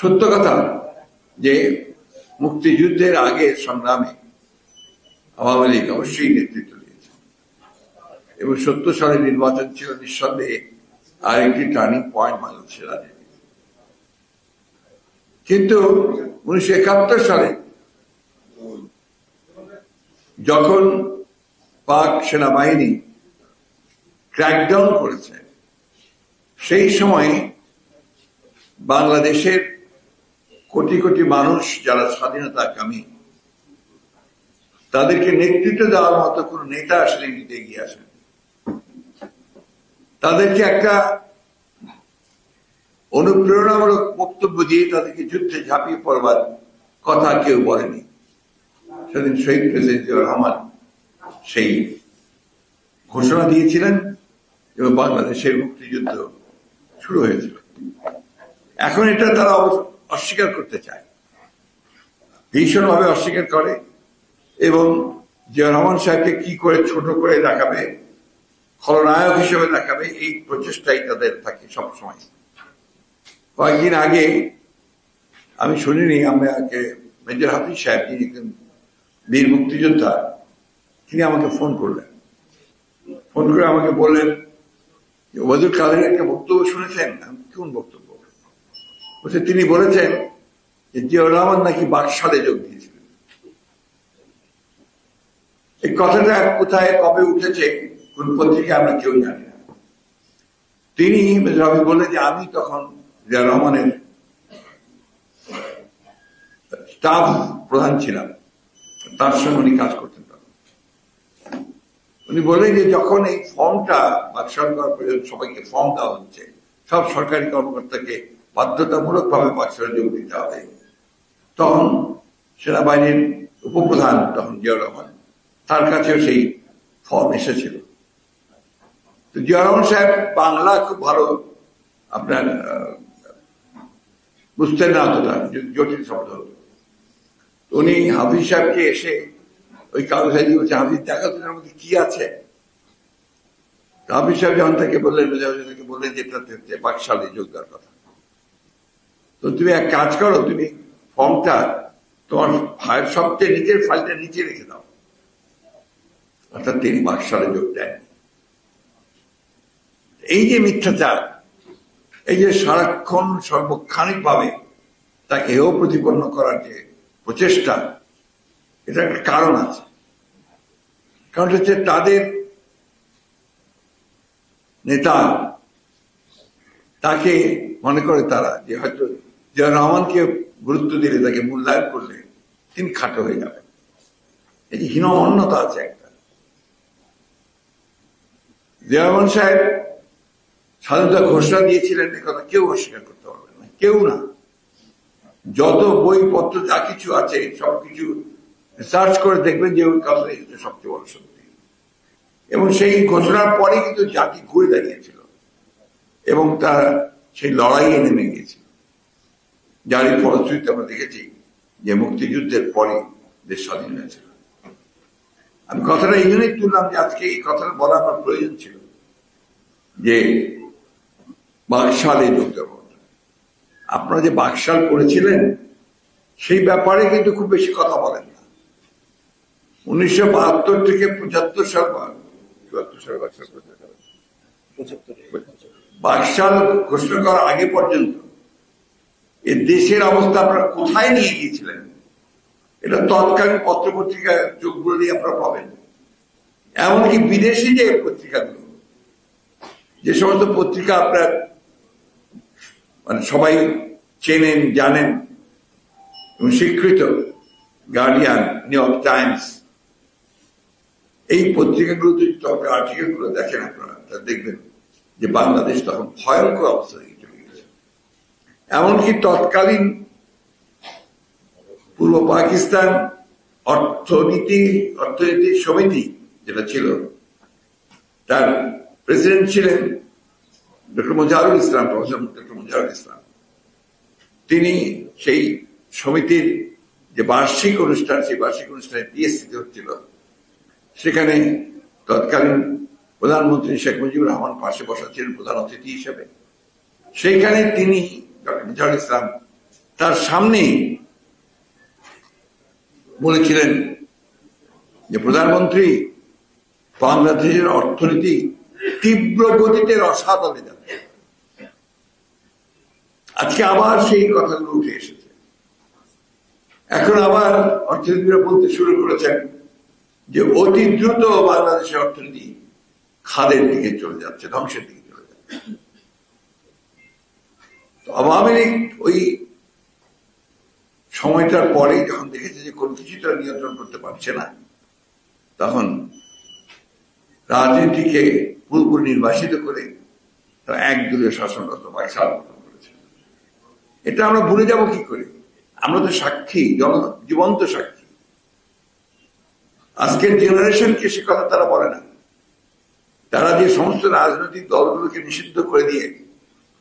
সত্য কথা যে মুক্তিযুদ্ধের আগের সংগ্রামে আওয়ামী লীগ অবশ্যই নেতৃত্ব দিয়েছে এবং 70 সালের নির্বাচন ছিল নিঃসন্দেহে আরেকটি টার্নিং পয়েন্ট বাংলাদেশের রাজনীতি। কিন্তু 1971 সালে যখন পাক সেনাবাহিনী ক্র্যাকডাউন করেছে, সেই সময় বাংলাদেশের কোটি কোটি মানুষ যারা স্বাধীনতাকামী, তাদেরকে নেতৃত্ব দেওয়ার মতো কোন নেতা আসলে নিতে এগিয়ে আসেন। তাদেরকে একটা অনুপ্রেরণামূলক বক্তব্য দিয়ে তাদেরকে যুদ্ধে ঝাঁপিয়ে পড়বার কথা কেউ বলেনি। সেদিন শহীদ প্রেসিডেন্ট জিয়াউর রহমান সেই ঘোষণা দিয়েছিলেন এবং বাংলাদেশের মুক্তিযুদ্ধ শুরু হয়েছিল। এখন এটা তারা অস্বীকার করতে চায়, ভীষণভাবে অস্বীকার করে এবং জিয়াউর রহমান সাহেবকে কি করে ছোট করে দেখাবে, খলনায়ক হিসেবে দেখাবে, এই প্রচেষ্টাই তাদের থাকে সবসময়। কয়েকদিন আগে আমি শুনিনি, আমাকে মেজর হাফিজ সাহেব, যিনি বীর মুক্তিযোদ্ধা, তিনি আমাকে ফোন করলেন। ফোন করে আমাকে বললেন যে ওবায়দুল কাদের একটা বক্তব্য শুনেছেন? কোন বক্তব্য? বলছে তিনি বলেছেন যে জিয়াউর রহমান নাকি বাকশালে যোগ দিয়েছিলেন। এই কথাটা কোথায় কবে উঠেছে কোন পত্রিকায় আমরা কেউ জানি না। তিনি মেজর বললেন যে আমি তখন জিয়াউর রহমানের স্টাফ প্রধান ছিলাম, তার সঙ্গে উনি কাজ করতেন। উনি বললেন যে যখন এই ফর্মটা বাকশাল করার পর্যন্ত সবাইকে ফর্ম দেওয়া হচ্ছে, সব সরকারি কর্মকর্তাকে বাধ্যতামূলক ভাবে বাকশালে যোগ দিতে হবে, তখন সেনাবাহিনীর উপপ্রধান তখন জিয়াউর রহমান, তার কাছেও সেই ফর্ম এসেছিল। তো জিয়াউর রহমান সাহেব বাংলা খুব ভালো আপনার বুঝতেন না, অতটা জটিল শব্দ হতো। উনি হাফিজ সাহেবকে এসে ওই কাগজে দিয়ে বলছে, হাফিজ দেখা তোর মধ্যে কি আছে? হাফিজ সাহেব যখন তাকে বললেন, বললেন যে এটা বাকশালে যোগ দেওয়ার কথা। তো তুমি এক কাজ করো, তুমি ফর্মটা তোমার ফাইল সবচেয়ে নিচের ফাইলটা নিচে রেখে দাও। অর্থাৎ তিনি বাকশালে যোগ দেন। এই যে মিথ্যাচার, এই যে সারাক্ষণ সর্বক্ষণিক ভাবে তাকে হেয় প্রতিপন্ন করার যে প্রচেষ্টা, এটা একটা কারণ আছে। কারণ হচ্ছে তাদের নেতা তাকে মনে করে তারা যে হয়তো জিয়াউর রহমানকে গুরুত্ব দিলে, তাকে মূল্যায়ন করলে তিনি খাটো হয়ে যাবেন। এই যে হীনমন্যতা আছে একটা। জিয়াউর রহমান সাহেব স্বাধীনতা ঘোষণা দিয়েছিলেন, এ কথা কেউ অস্বীকার করতে পারবেন না, কেউ না। যত বইপত্র যা কিছু আছে সবকিছু সার্চ করে দেখবেন যে ওই কথাটাই হচ্ছে সবচেয়ে বড় সত্যি। এবং সেই ঘোষণার পরে কিন্তু জাতি ঘুরে দাঁড়িয়েছিল এবং তার সেই লড়াইয়ে নেমে গিয়েছিল, যার ফলশ্রুতিতে আমরা দেখেছি যে মুক্তিযুদ্ধের পরে দেশ স্বাধীন হয়েছিল। আমি কথাটা এই জন্যই তুললাম যে আজকে এই কথাটা বলা আমার প্রয়োজন ছিল যে বাকশালে যোগ দেওয়া। আপনারা যে বাকশাল করেছিলেন সেই ব্যাপারে কিন্তু খুব বেশি কথা বলেন না। 1972 থেকে 75 সাল বাকশাল ঘোষণা করার আগে পর্যন্ত এ দেশের অবস্থা আপনারা কোথায় নিয়ে গিয়েছিলেন, এটা তৎকালীন পত্রপত্রিকায় চোখগুলো দিয়ে আপনারা পাবেন। এমনকি বিদেশি যে পত্রিকাগুলো, যে সমস্ত পত্রিকা আপনার মানে সবাই চেনেন, জানেন এবং স্বীকৃত, গার্ডিয়ান, নিউ ইয়র্ক টাইমস, এই পত্রিকাগুলো যদি আর্টিকেল গুলো দেখেন আপনারা, দেখবেন যে বাংলাদেশ তখন ভয়ঙ্কর অবস্থা দিয়ে চলে গেছে। এমনকি তৎকালীন পূর্ব পাকিস্তান অর্থনীতি সমিতি যেটা ছিল, তার প্রেসিডেন্ট ছিলেন ডক্টর মুজাহিরুল ইসলাম, প্রফেসর ডক্টর মুজাহিরুল ইসলাম। তিনি সেই সমিতির যে বার্ষিক অনুষ্ঠান, সেই বার্ষিক অনুষ্ঠানে টিএসসিতে হচ্ছিল, সেখানে তৎকালীন প্রধানমন্ত্রী শেখ মুজিবুর রহমান পাশে বসা ছিলেন প্রধান অতিথি হিসেবে। সেইখানে তিনি ডক্টর মুজাহিরুল ইসলাম তার সামনে বলেছিলেন যে প্রধানমন্ত্রী, বাংলাদেশের অর্থনীতি তীব্র গতিতে রসাতলে যাচ্ছে। আজকে আবার সেই কথাগুলো উঠে এসেছে। এখন আবার অর্থনীতিরা বলতে শুরু করেছেন যে অতি দ্রুত বাংলাদেশের অর্থনীতি খাদের দিকে চলে যাচ্ছে, ধ্বংসের দিকে চলে যাচ্ছে। আওয়ামী লীগ ওই সময়টার পরে যখন দেখেছে যে কোনো কিছু তারা নিয়ন্ত্রণ করতে পারছে না, তখন রাজনীতিকে পুরোপুরি নির্বাসিত করে তারা একদলীয় শাসন ব্যবস্থা করেছে। এটা আমরা ভুলে যাব কি করে? আমরা তো সাক্ষী, জীবন্ত সাক্ষী। আজকের জেনারেশনকে সে কথা তারা বলে না। তারা যে সমস্ত রাজনৈতিক দলগুলোকে নিষিদ্ধ করে দিয়ে,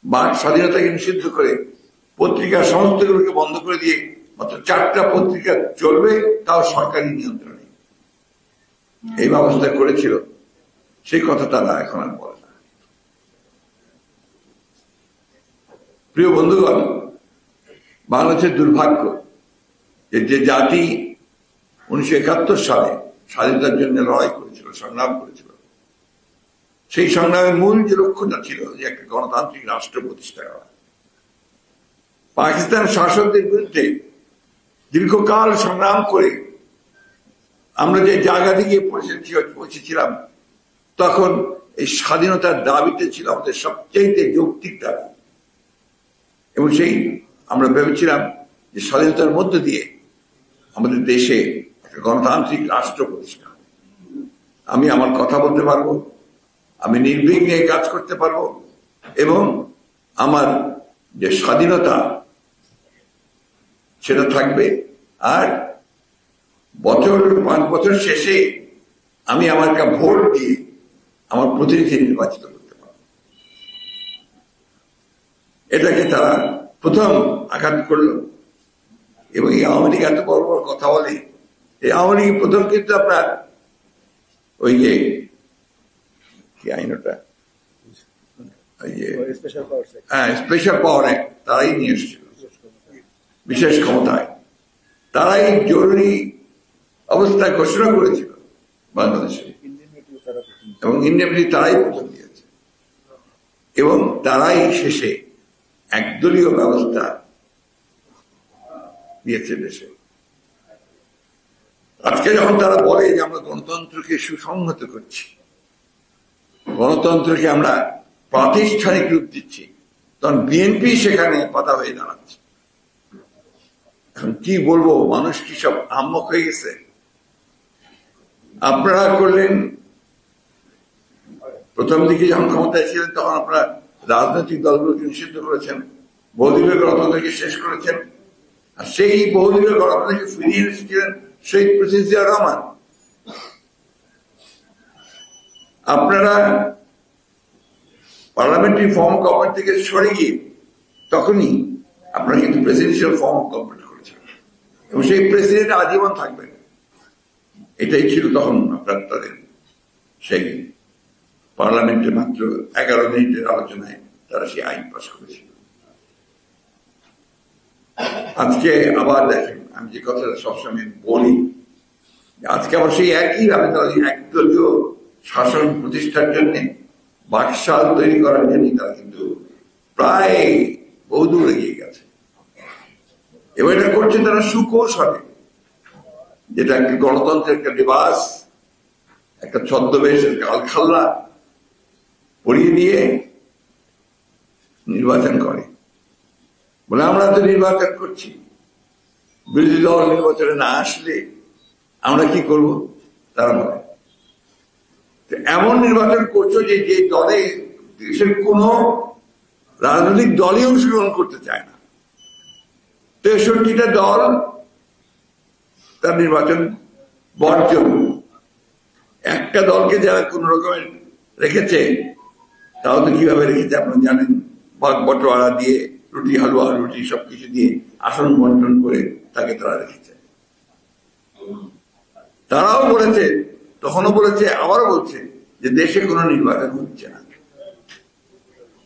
বাক স্বাধীনতাকে নিষিদ্ধ করে, পত্রিকা সংস্থাগুলোকে বন্ধ করে দিয়ে মাত্র 4টা পত্রিকা চলবে, তাও সরকারি নিয়ন্ত্রণে, এই ব্যবস্থা করেছিল, সেই কথা তারা এখন আর বলে না। প্রিয় বন্ধুগণ, বাংলাদেশের দুর্ভাগ্য যে জাতি 1971 সালে স্বাধীনতার জন্য লড়াই করেছিল, সংগ্রাম করেছিল, সেই সংগ্রামের মূল যে লক্ষ্যটা ছিল যে একটা গণতান্ত্রিক রাষ্ট্র প্রতিষ্ঠা করা, পাকিস্তান শাসকদের বিরুদ্ধে দীর্ঘকাল সংগ্রাম করে আমরা যে জায়গা দিকে পৌঁছেছিলাম, তখন এই স্বাধীনতার দাবিতে ছিল আমাদের সবচেয়ে যৌক্তিক দাবি। এবং সেই আমরা ভেবেছিলাম যে স্বাধীনতার মধ্য দিয়ে আমাদের দেশে একটা গণতান্ত্রিক রাষ্ট্র প্রতিষ্ঠা, আমি আমার কথা বলতে পারবো, আমি নির্বিঘ্নে কাজ করতে পারবো, এবং আমার যে স্বাধীনতা সেটা থাকবে। আর 5 বছর শেষে আমি আমার একটা ভোট দিয়ে আমার প্রতিনিধি নির্বাচিত করতে পারব। এটাকে তারা প্রথম আঘাত করলো। এবং এই আওয়ামী লীগ এত বড় বড় কথা বলে, এই আওয়ামী লীগ প্রথম কিন্তু আপনার ওই যে কি আইন, ওটা স্পেশাল পাওয়ার অ্যাক্ট তারাই নিয়ে এসেছিল, বিশেষ ক্ষমতায় তারাই জরুরি অবস্থা ঘোষণা করেছিল বাংলাদেশে, এবং ইন্ডেমনিটি তারাই প্রথম দিয়েছে, এবং তারাই শেষে একদলীয় ব্যবস্থা দিয়েছে দেশে। আজকে যখন তারা বলে যে আমরা গণতন্ত্রকে সুসংহত করছি, গণতন্ত্রকে আমরা প্রাতিষ্ঠানিক রূপ দিচ্ছি, তখন বিএনপি সেখানে পাতা হয়ে দাঁড়াচ্ছে। এখন কি বলবো, মানুষ কি সব আহম্মক হয়ে গেছে? আপনারা করলেন, প্রথম দিকে যখন ক্ষমতায় ছিলেন তখন আপনারা রাজনৈতিক দলগুলোকে নিষিদ্ধ করেছেন, বহুদলীয় গণতন্ত্রকে শেষ করেছেন, আর সেই বহুদলীয় গণতন্ত্রকে ফিরিয়ে এনেছিলেন শহীদ প্রেসিডেন্ট জিয়াউর রহমান। আপনারা পার্লামেন্টারি ফর্ম অফ গভর্নমেন্ট থেকে সরে গিয়ে তখনই আপনারা কিন্তু প্রেসিডেন্সিয়াল ফর্ম অফ গভর্নমেন্ট করেছেন, এবং সেই প্রেসিডেন্ট আজীবন থাকবেন। এটাই ছিল তখন আপনার তাদের সেই পার্লামেন্টে মাত্র 11 মিনিটের আলোচনায় তারা সেই আইন পাস করেছিল। আজকে আবার দেখেন, আমি যে কথাটা সবসময় বলি, আজকে আবার সেই একইভাবে তারা একদলীয় শাসন প্রতিষ্ঠার জন্য, বাকশাল তৈরি করার জন্য তারা কিন্তু প্রায় বহুদূর এগিয়ে গেছে। এবার এটা করছে তারা সুকৌশলে, যেটা একটা গণতন্ত্রের একটা লিবাস, একটা ছদ্মবেশ, আলখাল্লা পরিয়ে দিয়ে নির্বাচন করে। বলে আমরা তো নির্বাচন করছি, বিরোধী দল নির্বাচনে না আসলে আমরা কি করব, তারা বলে। এমন নির্বাচন করছো যে দলে দেশের কোন রাজনৈতিক দলই অংশগ্রহণ করতে চায় না। 63টা দল তার নির্বাচন বর্জন, একটা দলকে যারা কোন রকমের রেখেছে, তাও তো কিভাবে রেখেছে আপনারা জানেন, ভাগ বটোয়ারা দিয়ে, রুটি হালুয়া রুটি সবকিছু দিয়ে আসন বন্টন করে তাকে তারা রেখেছে। তারাও বলেছে, তখনও বলেছে, আবারও বলছে যে দেশে কোনো নির্বাচন হচ্ছে না।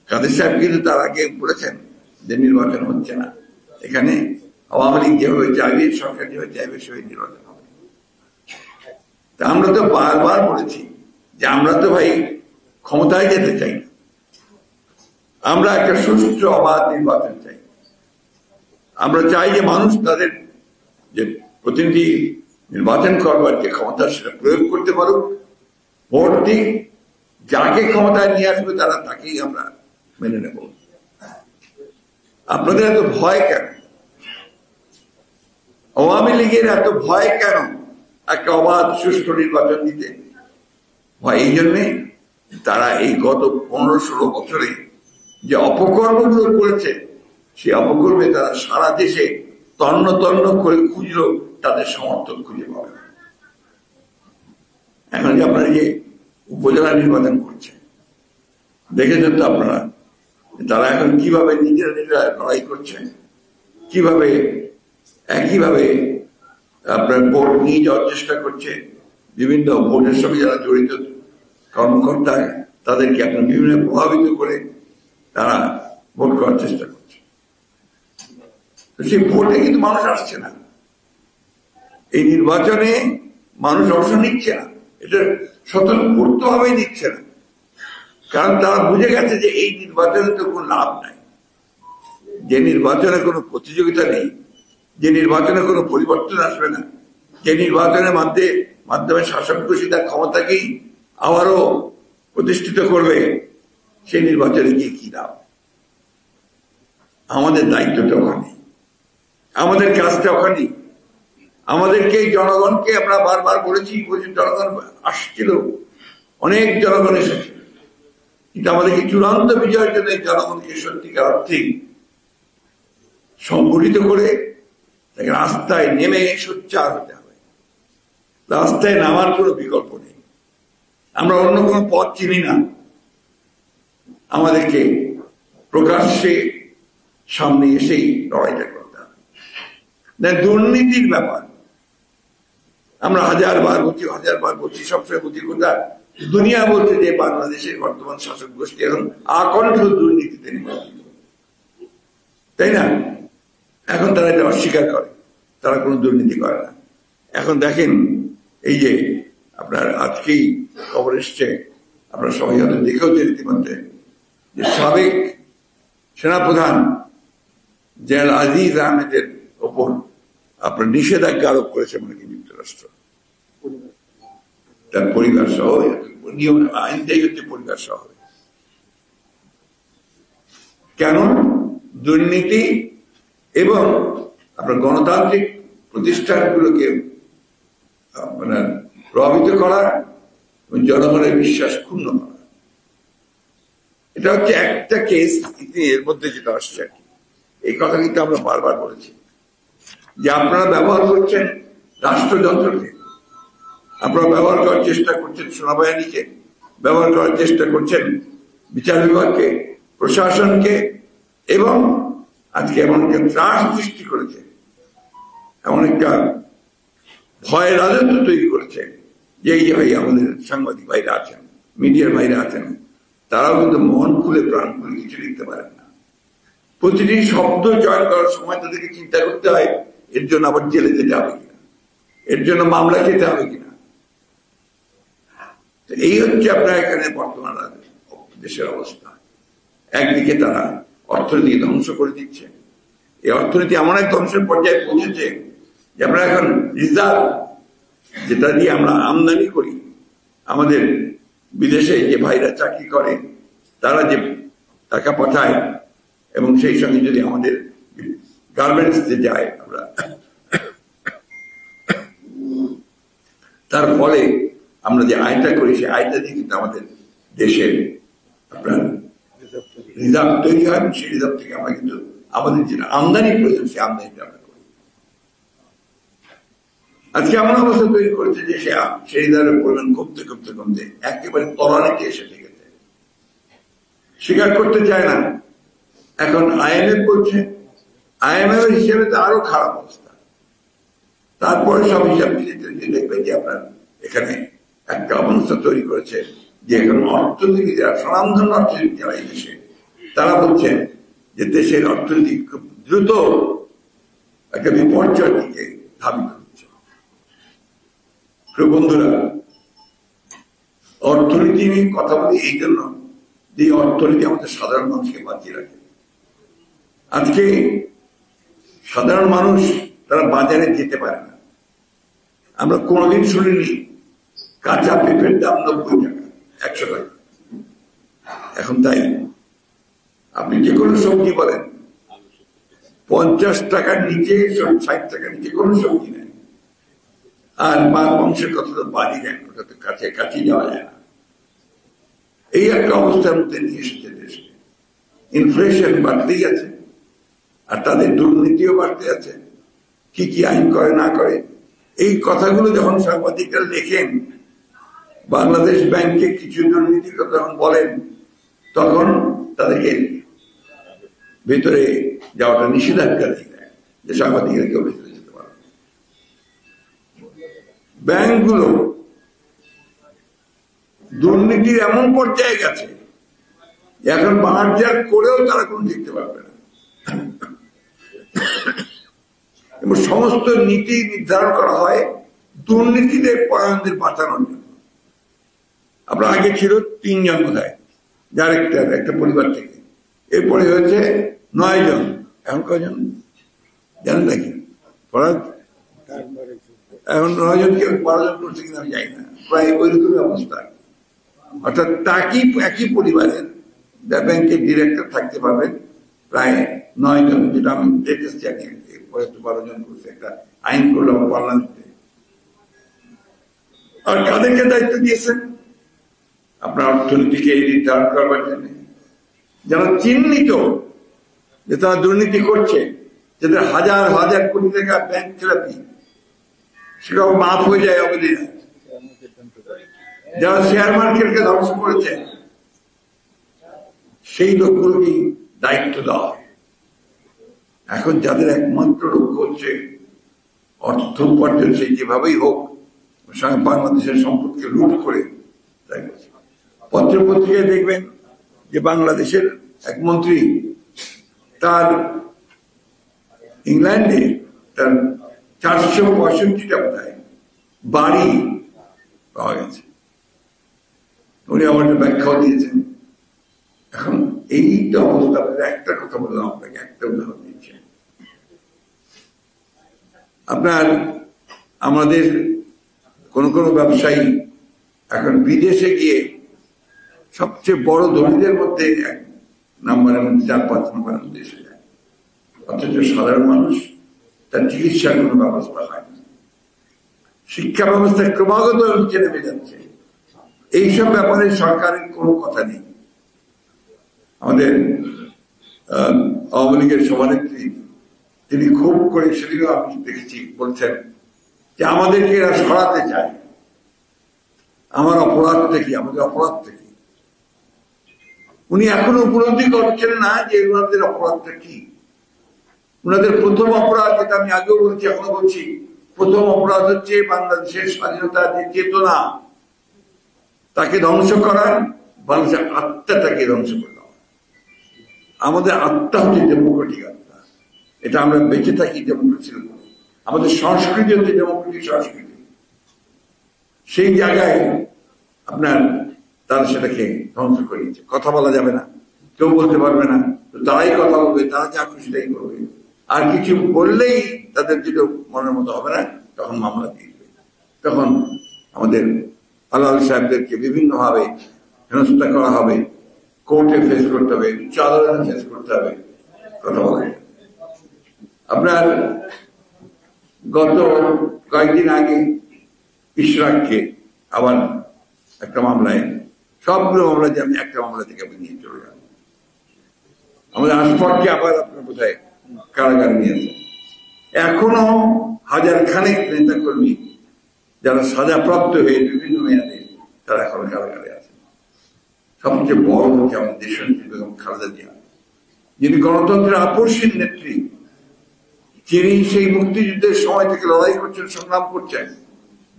কাদের সাহেব কিন্তু তার আগে বলেছেন যে নির্বাচন হচ্ছে না, এখানে আওয়ামী লীগ যেভাবে চাইবে, সরকার যেভাবে চাইবে সেই নির্বাচন হবে। তা আমরা তো বারবার বলেছি যে আমরা তো ভাই ক্ষমতায় যেতে চাই না, আমরা একটা সুষ্ঠু অবাধ নির্বাচন চাই। আমরা চাই যে মানুষ তাদের যে প্রতিনিধি নির্বাচন করবার যে ক্ষমতা সেটা প্রয়োগ করতে পারুক, ভোট দিক, যাকে ক্ষমতায় নিয়ে আসবে তারা তাকেই আমরা মেনে নেব। আপনাদের এত ভয় কেন? আওয়ামী লীগের এত ভয় কেন একটা অবাধ সুষ্ঠু নির্বাচন দিতে? ভয় এই জন্যে তারা এই গত 15-16 বছরে যে অপকর্মগুলো করেছে, সেই অপকর্মে তারা সারা দেশে তন্ন তন্ন করে খুঁজলো, তাদের সমর্থন খুঁজে পাবে না। এখন যে আপনারা যে উপজেলা নির্বাচন করছে, দেখেছেন তো আপনারা তারা এখন কিভাবে নিজেরা লড়াই করছে, কিভাবে একইভাবে আপনার ভোট নিয়ে যাওয়ার চেষ্টা করছে। বিভিন্ন ভোটের সঙ্গে যারা জড়িত কর্মকর্তা, তাদেরকে আপনার বিভিন্ন প্রভাবিত করে তারা ভোট করার চেষ্টা করছে। সেই ভোটে কিন্তু মানুষ আসছে না, এই নির্বাচনে মানুষ অংশ নিচ্ছে না, এটা স্বতঃস্ফূর্তভাবে নিচ্ছে না। কারণ তারা বুঝে গেছে যে এই নির্বাচনে তো কোনো লাভ নাই, যে নির্বাচনে কোনো প্রতিযোগিতা নেই, যে নির্বাচনে কোনো পরিবর্তন আসবে না, যে নির্বাচনের মাধ্যমে শাসক গোষ্ঠী তার ক্ষমতাকেই আবারও প্রতিষ্ঠিত করবে, সেই নির্বাচনে গিয়ে কি লাভ? আমাদের দায়িত্বটা ওখানে, আমাদের কাজটা ওখানে। আমাদেরকে জনগণকে আমরা বারবার বলেছি, জনগণ আসছিল, অনেক জনগণ এসেছে, কিন্তু আমাদেরকে চূড়ান্ত বিজয়ের জন্য জনগণকে সত্যিকার অর্থে সংগঠিত করে তাকে রাস্তায় নেমে সোচ্চার হতে হবে। রাস্তায় নামার কোনো বিকল্প নেই, আমরা অন্য কোনো পথ চিনি না। আমাদেরকে প্রকাশ্যে সামনে এসেই লড়াইটা করতে হবে। দুর্নীতির ব্যাপার আমরা হাজারবার বলছি, সবসময় বলছি, কথা দুনিয়া বলছে যে বাংলাদেশের বর্তমান শাসক গোষ্ঠী এখন আকণ্ঠ দুর্নীতিতে নিমজ্জিত, তাই না? এখন তারা এটা অস্বীকার করে, তারা কোনো দুর্নীতি করে না। এখন দেখেন, এই যে আপনার আজকেই খবর এসছে, আপনারা সবাই হয়তো দেখেওছে রীতিমধ্যে, যে সাবেক সেনাপ্রধান জেনারেল আজিজ আহমেদের ওপর আপনার নিষেধাজ্ঞা আরোপ করেছে মার্কিন যুক্তরাষ্ট্র, তার পরিবার সহ। নিয়ম আইনটাই হচ্ছে পরিবার সহ। কেন? দুর্নীতি এবং আপনার গণতান্ত্রিক প্রতিষ্ঠানগুলোকে মানে প্রভাবিত করা এবং জনগণের বিশ্বাস ক্ষুণ্ণ করা। এটা হচ্ছে একটা কেস এর মধ্যে যেটা আসছে। এই কথা কিন্তু আমরা বারবার বলেছি যে আপনারা ব্যবহার করছেন রাষ্ট্রযন্ত্রকে, আপনারা ব্যবহার করার চেষ্টা করছেন সেনাবাহিনীকে, ব্যবহার করার চেষ্টা করছেন বিচার বিভাগকে, প্রশাসনকে, এবং আজকে এমন একটা ত্রাস সৃষ্টি করেছে, এমন একটা ভয়ের রাজত্ব তৈরি করেছে যে এই যে ভাই আমাদের সাংবাদিক ভাইরা আছেন, মিডিয়ার ভাইরা আছেন, তারাও কিন্তু মন খুলে প্রাণ খুলে কিছু লিখতে পারেন না। প্রতিটি শব্দ চয়ন করার সময় তাদেরকে চিন্তা করতে হয় এর জন্য আবার জেলে যেতে হবে কিনা, এর জন্য মামলা খেতে হবে কিনা। এই হচ্ছে আপনার এখানে বর্তমান দেশের অবস্থা। একদিকে তারা অর্থনীতি ধ্বংস করে দিচ্ছে, এই অর্থনীতি এমন এক ধ্বংসের পর্যায়ে পৌঁছেছে যে আমরা এখন রিজার্ভ যেটা দিয়ে আমরা আমদানি করি, আমাদের বিদেশে যে ভাইরা চাকরি করে তারা যে টাকা পাঠায়, এবং সেই সঙ্গে যদি আমাদের গার্মেন্টস যে যায় আমরা, তার ফলে আমরা যে আয়টা করি সেই আয়টা দিয়ে কিন্তু আমাদের দেশের আপনার রিজার্ভ তৈরি হয়, এবং সেই রিজার্ভ থেকে আমরা কিন্তু আমাদের যেটা আমদানি প্রয়োজন সেই আমদানিটা আমরা করি। আজকে এমন অবস্থা তৈরি করেছে যে সেই রিজার্ভের পরিমাণ কমতে কমতে কমতে একেবারে তলানিতে এসে থেকে স্বীকার করতে চায় না। এখন IMF বলছে, IMF এর হিসেবে তো আরো খারাপ অবস্থা। তারপরে সব হিসাব মিলিয়ে দেখবে যে আপনার এখানে একটা অবস্থা তৈরি করেছে যে এখন অর্থনীতি যারা স্বনামধন্য অর্থনীতি যারা এই দেশে, তারা বলছেন যে দেশের অর্থনীতি খুব দ্রুত একটা বিপর্যয়ের দিকে ধাবিত হচ্ছে। প্রিয় বন্ধুরা, অর্থনীতি নিয়ে কথা বলি এই জন্য যে অর্থনীতি আমাদের সাধারণ মানুষকে বাঁচিয়ে রাখে। আজকে সাধারণ মানুষ তারা বাজারে যেতে পারে না। আমরা কোনোদিন শুনিনি কাঁচা পেঁপের দাম 90 টাকা, 100 টাকা। এখন তাই আপনি যে কোনো সবজি বলেন 50 টাকার নিচে, 60 টাকার নিচে কোনো সবজি নেই। আর মাংসের কথা তো বাড়ি দেন, ওটা তো কাছে যাওয়া যায় না। এই একটা অবস্থার মধ্যে নিয়ে এসেছে দেশে। ইনফ্লেশন বাড়তেই আছে, আর তাদের দুর্নীতিও বাড়তে আছে। কি কি আইন করে না করে, এই কথাগুলো যখন সাংবাদিকরা লেখেন, বাংলাদেশ ব্যাংকে কিছু দুর্নীতির কথা যখন বলেন, তখন তাদেরকে ভেতরে যাওয়াটা নিষেধাজ্ঞা দিয়ে দেয় যে সাংবাদিকরা কেউ ভেতরে যেতে পারে। ব্যাংকগুলো দুর্নীতির এমন পর্যায়ে গেছে এখন বাজার করেও তারা কোনো দেখতে পারবে না। এবং সমস্ত নীতি নির্ধারণ করা হয় দুর্নীতিদের পরায়ণদের বাঁচানোর জন্য। আপনার আগে ছিল 3 জন বোধহয় ডাইরেক্টর একটা পরিবার থেকে, এরপরে হয়েছে 9 জন। এখন কয়জন জানেন নাকি? এখন 9 জনকে 12 জন করছে কিনা আমি জানি না, প্রায় ওইরকমই অবস্থা। অর্থাৎ একই পরিবারের ব্যাংকের ডিরেক্টর থাকতে পারবেন প্রায় 9 জন, যেটা আমি দেখেছি। এরপরে তো 12 জন করছে, একটা আইন করলাম পার্লামেন্টে। আর কাদেরকে দায়িত্ব দিয়েছেন? আপনার অর্থনীতিকে নির্ধারণ করবার জন্য, যারা চিহ্নিত যে তারা দুর্নীতি করছে, যাদের হাজার হাজার কোটি টাকা ব্যাংক থেরাপি, সেটাও মাফ হয়ে যায় অবধিরা। যারা শেয়ার মার্কেটকে ধ্বংস করেছে, সেই লোকগুলোকে দায়িত্ব দেওয়া হয়। এখন যাদের একমাত্র লক্ষ্য হচ্ছে অর্থ উপার্জন, সেই যেভাবেই হোক বাংলাদেশের সম্পদকে লুট করে তাই করছে। পত্র পত্রিকায় দেখবেন যে বাংলাদেশের এক মন্ত্রী তার ইংল্যান্ডে তার 465টা বোধহয় বাড়ি পাওয়া গেছে। উনি আমার ব্যাখ্যাও দিয়েছেন। এখন এইটা অবস্থা, একটা কথা বললাম আপনাকে, একটা উদাহরণ দিচ্ছেন। আপনার আমাদের কোন কোন ব্যবসায়ী এখন বিদেশে গিয়ে সবচেয়ে বড় ধনীদের মধ্যে 1 নম্বরের মধ্যে 4-5 নম্বরের মধ্যে এসে যায়, অথচ সাধারণ মানুষ তার চিকিৎসার কোন ব্যবস্থা হয় না। শিক্ষা ব্যবস্থা ক্রমাগত নিচে নেমে যাচ্ছে। এইসব ব্যাপারে সরকারের কোনো কথা নেই। আমাদের আওয়ামী লীগের সভানেত্রী তিনি খুব করে, সেদিনও আমি দেখেছি, বলছেন যে আমাদেরকে এরা সরাতে চায়। আমার অপরাধ থেকে, আমাদের অপরাধ থেকে উনি এখনো উপলব্ধি করছেন না যে ওনাদের অপরাধটা কি। ওনাদের প্রথম অপরাধ, যেটা আমি আগেও বলছি এখনো বলছি, প্রথম অপরাধ হচ্ছে বাংলাদেশের স্বাধীনতার যে চেতনা, তাকে ধ্বংস করার, বাংলাদেশের আত্মাটাকে ধ্বংস করে দেওয়া। আমাদের আত্মা হচ্ছে ডেমোক্রেটিক আত্মা, এটা আমরা বেঁচে থাকি ডেমোক্রেসির উপরে। আমাদের সংস্কৃতি হচ্ছে ডেমোক্রেটিক সংস্কৃতি। সেই জায়গায় আপনার তারা সেটাকে ধ্বংস করিয়েছে। কথা বলা যাবে না, কেউ বলতে পারবে না, তারাই কথা বলবে, তারা যা খুশি তাই করবে। আর কিছু বললেই তাদের যেটা মনের মতো হবে না, তখন মামলা দিয়ে দেবে। তখন আমাদের আলাল সাহেবদেরকে বিভিন্নভাবে হেনস্থা করা হবে, কোর্টে ফেস করতে হবে, উচ্চ আদালতে ফেস করতে হবে। কথা বলে আপনার গত কয়েকদিন আগে ইশরাককে আবার একটা মামলায়, সবগুলো মামলা যে আমি একটা মামলা থেকে আমি নিয়ে চলে গেলাম। আমাদের আশফাককে আবার আপনার বোধহয় কারাগারে নিয়েছে। এখনো হাজার খানেক নেতা কর্মী যারা সাজাপ্রাপ্ত হয়ে বিভিন্ন মেয়াদে, তারা এখন কারাগারে আছে। সবচেয়ে বড় হচ্ছে আমাদের দেশ বেগম খালেদা জিয়া, যিনি গণতন্ত্রের আপসহীন নেত্রী, যিনি সেই মুক্তিযুদ্ধের সময় থেকে লড়াই করছেন, সংগ্রাম করছেন,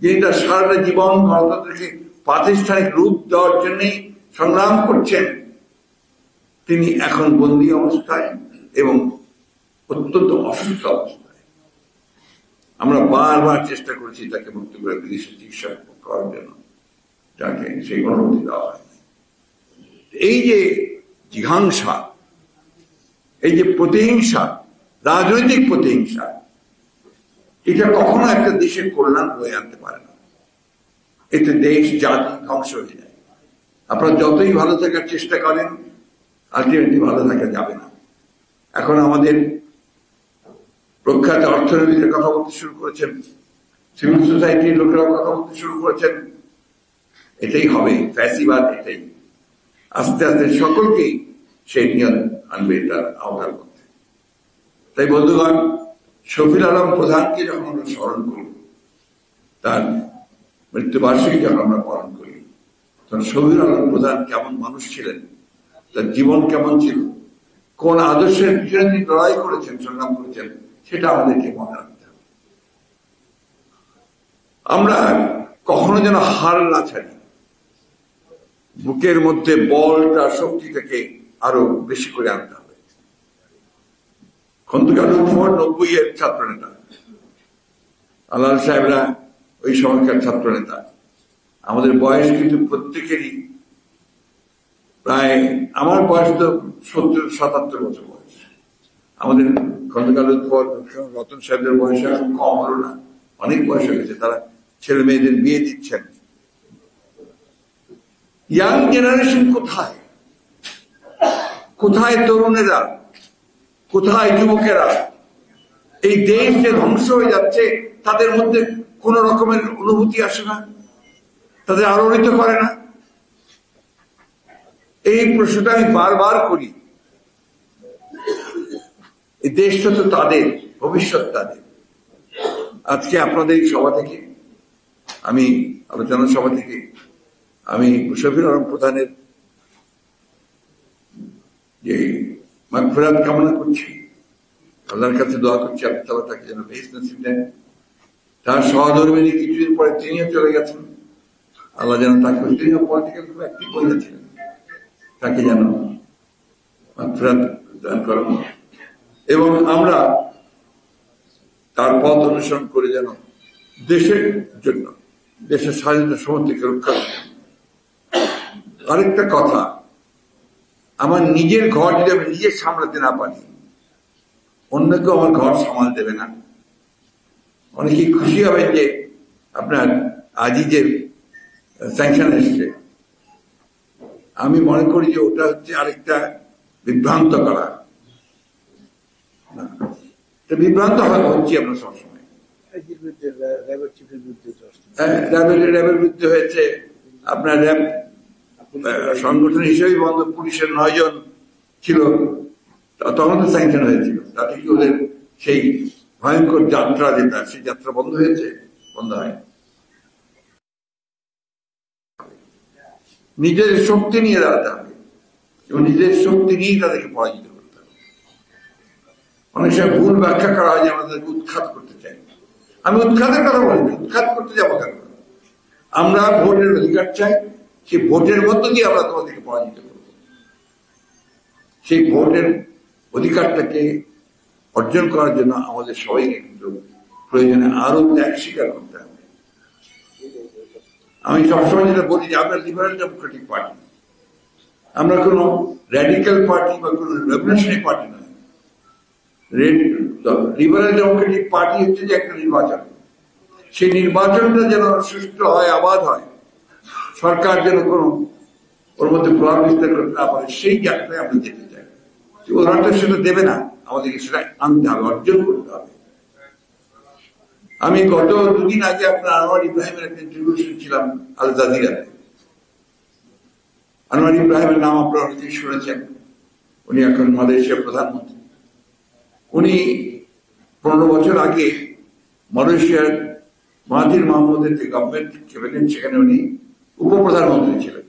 যিনি তার সারাটা জীবন গণতন্ত্রকে প্রাতিষ্ঠানিক রূপ দেওয়ার জন্যই সংগ্রাম করছেন, তিনি এখন বন্দী অবস্থায় এবং অত্যন্ত অসুস্থ অবস্থায়। আমরা বারবার চেষ্টা করেছি তাকে মুক্তি করে বিদেশে চিকিৎসা করার জন্য, যাকে সেই অনুমতি দেওয়া হয়। এই যে জিঘাংসা, এই যে প্রতিহিংসা, রাজনৈতিক প্রতিহিংসা, এটা কখনো একটা দেশের কল্যাণ বয়ে আনতে পারে না। এতে দেশ জাতি ধ্বংস হয়ে যায়। আপনারা যতই ভালো থাকার চেষ্টা করেন, আলটিমেটলি ভালো থাকা যাবে না। এখন আমাদের প্রখ্যাত অর্থনীতির কথা বলতে শুরু করেছেন, সিভিল সোসাইটির লোকেরাও কথা বলতে শুরু করেছেন। এটাই হবে ফ্যাসিবাদ, এটাই আস্তে আস্তে সকলকেই সেই নিয়ম আনবে তার আওতার মধ্যে। তাই বন্ধুগণ, শফিউল আলম প্রধানকে যখন আমরা স্মরণ করি, তার মৃত্যুবার্ষিকী যখন আমরা পালন করি, তখন শফিউল আলম প্রধান কেমন মানুষ ছিলেন, তার জীবন কেমন ছিল, কোন আদর্শের পিছনে তিনি লড়াই করেছেন, সংগ্রাম করেছেন, সেটা আমাদেরকে মনে রাখতে হবে। আমরা কখনো যেন হার না ছাড়ি, বুকের মধ্যে বলটা, শক্তিটাকে আরো বেশি করে আনতে হবে। খন্দকার লুৎফর 90-এর ছাত্র নেতা, আলাল সাহেবরা ওই সময়কার ছাত্র নেতা। আমাদের বয়স কিন্তু প্রত্যেকেরই প্রায়, আমার বয়স তো 70-77 বছর বয়স। আমাদের খন্দকার লুৎফর, রতন সাহেবদের বয়স এখন কম হলো না, অনেক বয়স হয়ে গেছে। তারা ছেলে মেয়েদের বিয়ে দিচ্ছেন। ইয়াং জেনারেশন কোথায়? কোথায় তরুণেরা? কোথায় যুবকেরা? এই দেশ যে ধ্বংস হয়ে যাচ্ছে, তাদের মধ্যে কোন রকমের অনুভূতি আসে না, তাদের আলোড়িত করে না। এই প্রশ্নটা আমি বারবার করি। এই দেশটা তো তাদের, ভবিষ্যৎ তাদের। আজকে আপনাদের এই সভা থেকে, আমি আলোচনা সভা থেকে আমি শফিউল আলম প্রধানের যে মাগফিরাত কামনা করছি, আল্লাহর কাছে দোয়া করছি আল্লাহ তাআলা তাকে যেন বেহেশত নসিব দেন। তার সহধর্মিনী কিছুদিন পরে তিনিও চলে গেছেন, আল্লাহ যেন তাকে, তিনিও পলিটিক্যাল খুব অ্যাক্টিভ হয়ে ছিলেন, তাকে যেন মাগফিরাত দান করেন এবং আমরা তার পথ অনুসরণ করে যেন দেশের জন্য, দেশের স্বাধীনতা সমর্থকে রক্ষা করি। আরেকটা কথা, আমার নিজের ঘর যদি আমি নিজে সামলাতে না পারি, অন্য কেউ আমার ঘর সামাল দেবে না। অনেকেই খুশি হবেন যে আপনার আজিজের স্যাংশন এসছে। আমি মনে করি যে ওটা হচ্ছে আরেকটা বিভ্রান্ত করা। বিভ্রান্ত হচ্ছি আমরা সবসময়। র্যাবের বিরুদ্ধে হয়েছে, আপনার র্যাব সংগঠন হিসেবেই বন্ধ, পুলিশের 9 জন ছিল, তখন তো স্যাংশন হয়েছিল। তাতে কি ওদের সেই ভয়ঙ্কর যাত্রা যেটা, সেই যাত্রা বন্ধ হয়েছে? বন্ধ হয়। নিজের শক্তি নিয়ে দাঁড়াতে হবে এবং নিজের শক্তি নিয়েই তাদেরকে পরাজিত করতে হবে। অনেক সময় ভুল ব্যাখ্যা করা হয় যে আমাদেরকে উৎখাত করতে চাই। আমি উৎখাতের কথা বলিনি, উৎখাত করতে যাবো কেন? আমরা ভোটের অধিকার চাই, সেই ভোটের মধ্য দিয়ে আমরা তোমাদেরকে পরাজিত করব। সেই ভোটের অধিকারটাকে অর্জন করার জন্য আমাদের সবাইকে কিন্তু প্রয়োজনে আরো ত্যাগ স্বীকার করতে হবে। আমি সবসময় যেটা বলি যে আমরা লিবারেল ডেমোক্রেটিক পার্টি, আমরা কোনো র্যাডিক্যাল পার্টি বা কোনো রেভলিউশনারি পার্টি নয়। লিবারেল ডেমোক্রেটিক পার্টি হচ্ছে যে একটা নির্বাচন, সেই নির্বাচনটা যেন সুষ্ঠু হয়, আবাদ হয়, সরকার যেন কোনো ওর মধ্যে প্রভাব বিস্তার করতে না পারে, সেই জায়গাটায় আমরা যেতে চাই। ওরা তো সেটা দেবে না, আমাদেরকে সেটা আনতে হবে, অর্জন করতে হবে। আমি গত 2 দিন আগে আপনার আনোয়ার ইব্রাহিমের একটা ইন্টারভিউ শুনছিলাম আল জাজিরাতে। আনোয়ার ইব্রাহিমের নাম আপনারা অনেকেই শুনেছেন। উনি এখন মালয়েশিয়ার প্রধানমন্ত্রী। উনি 15 বছর আগে মালয়েশিয়ার মাহাথির মোহাম্মদের যে গভর্নমেন্ট ক্যাবিনেট, সেখানে উনি উপপ্রধানমন্ত্রী ছিলেন।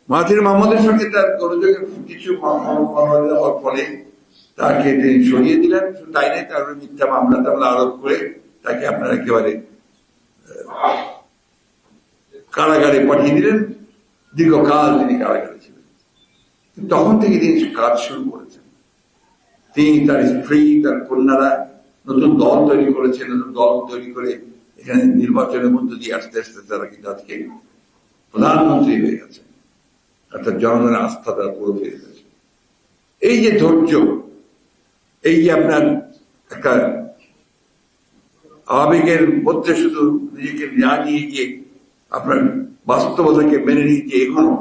মাহাথির মোহাম্মদের সঙ্গে তার গোলযোগের কিছু হওয়ার ফলে তাকে তিনি সরিয়ে দিলেন। শুধু তাই নাই, তার মিথ্যা মামলা টামলা আরোপ করে তাকে আপনারা একেবারে কারাগারে পাঠিয়ে দিলেন। দীর্ঘকাল তিনি কারাগারে ছিলেন। তখন থেকে তিনি কাজ শুরু করেছেন। তিনি, তার স্ত্রী, তার কন্যারা নতুন দল তৈরি করেছেন। নতুন দল তৈরি করে এখানে নির্বাচনের মধ্য দিয়ে আস্তে আস্তে তারা কিন্তু আজকে প্রধানমন্ত্রী হয়ে গেছে, অর্থাৎ জনগণের আস্থা তারা পুরো ফিরে গেছে। এই যে ধৈর্য, এই যে আপনার একটা আবেগের মধ্যে শুধু নিজেকে না নিয়ে গিয়ে আপনার বাস্তবতাকে মেনে নিয়ে যে এগোনো,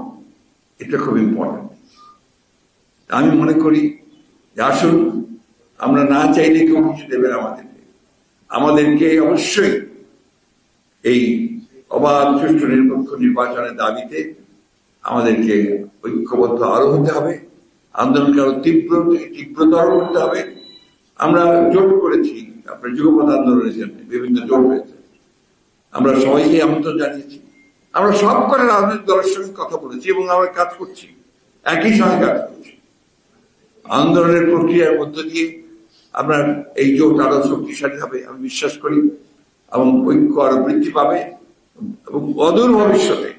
এটা খুব ইম্পর্টেন্ট। আমি মনে করি যে আসুন, আমরা না চাইলে কেউ কিছু দেবেন আমাদেরকে অবশ্যই এই অবাধ সুষ্ঠু নিরপেক্ষ নির্বাচনের দাবিতে আমাদেরকে ঐক্যবদ্ধ আরো হতে হবে, আন্দোলনকে আরো তীব্রতর করতে হবে। আমরা জোট করেছি আপনার যুগপৎ আন্দোলনের জন্য, বিভিন্ন জোট হয়েছে, আমরা সবাইকে আমন্ত্রণ জানিয়েছি। আমরা সব করে রাজনৈতিক দলের সঙ্গে কথা বলেছি এবং আমরা কাজ করছি, একই সঙ্গে কাজ করছি। আন্দোলনের প্রক্রিয়ার মধ্য দিয়ে আপনার এই জোট আরো শক্তিশালী হবে আমি বিশ্বাস করি, এবং ঐক্য আরো বৃদ্ধি পাবে, এবং অদূর ভবিষ্যতে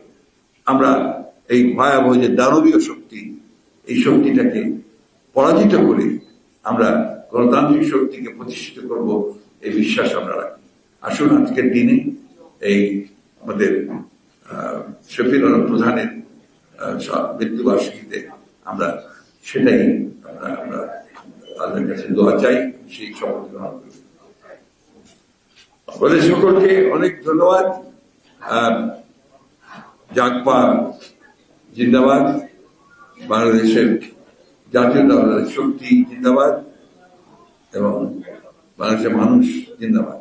আমরা এই ভয়াবহ যে দানবীয় শক্তি, এই শক্তিটাকে পরাজিত করে আমরা গণতান্ত্রিক শক্তিকে প্রতিষ্ঠিত করব, এই বিশ্বাস আমরা রাখি। আসুন, আজকের দিনে এই আমাদের শফিউল আলম প্রধানের মৃত্যুবার্ষিকীতে আমরা সেটাই আমরা আল্লাহর কাছে দোয়া চাই, সেই শপথ গ্রহণ করি। আমাদের সকলকে অনেক ধন্যবাদ। জাগপা জিন্দাবাদ, বাংলাদেশের জাতীয় শক্তি জিন্দাবাদ, এবং বাংলাদেশের মানুষ জিন্দাবাদ।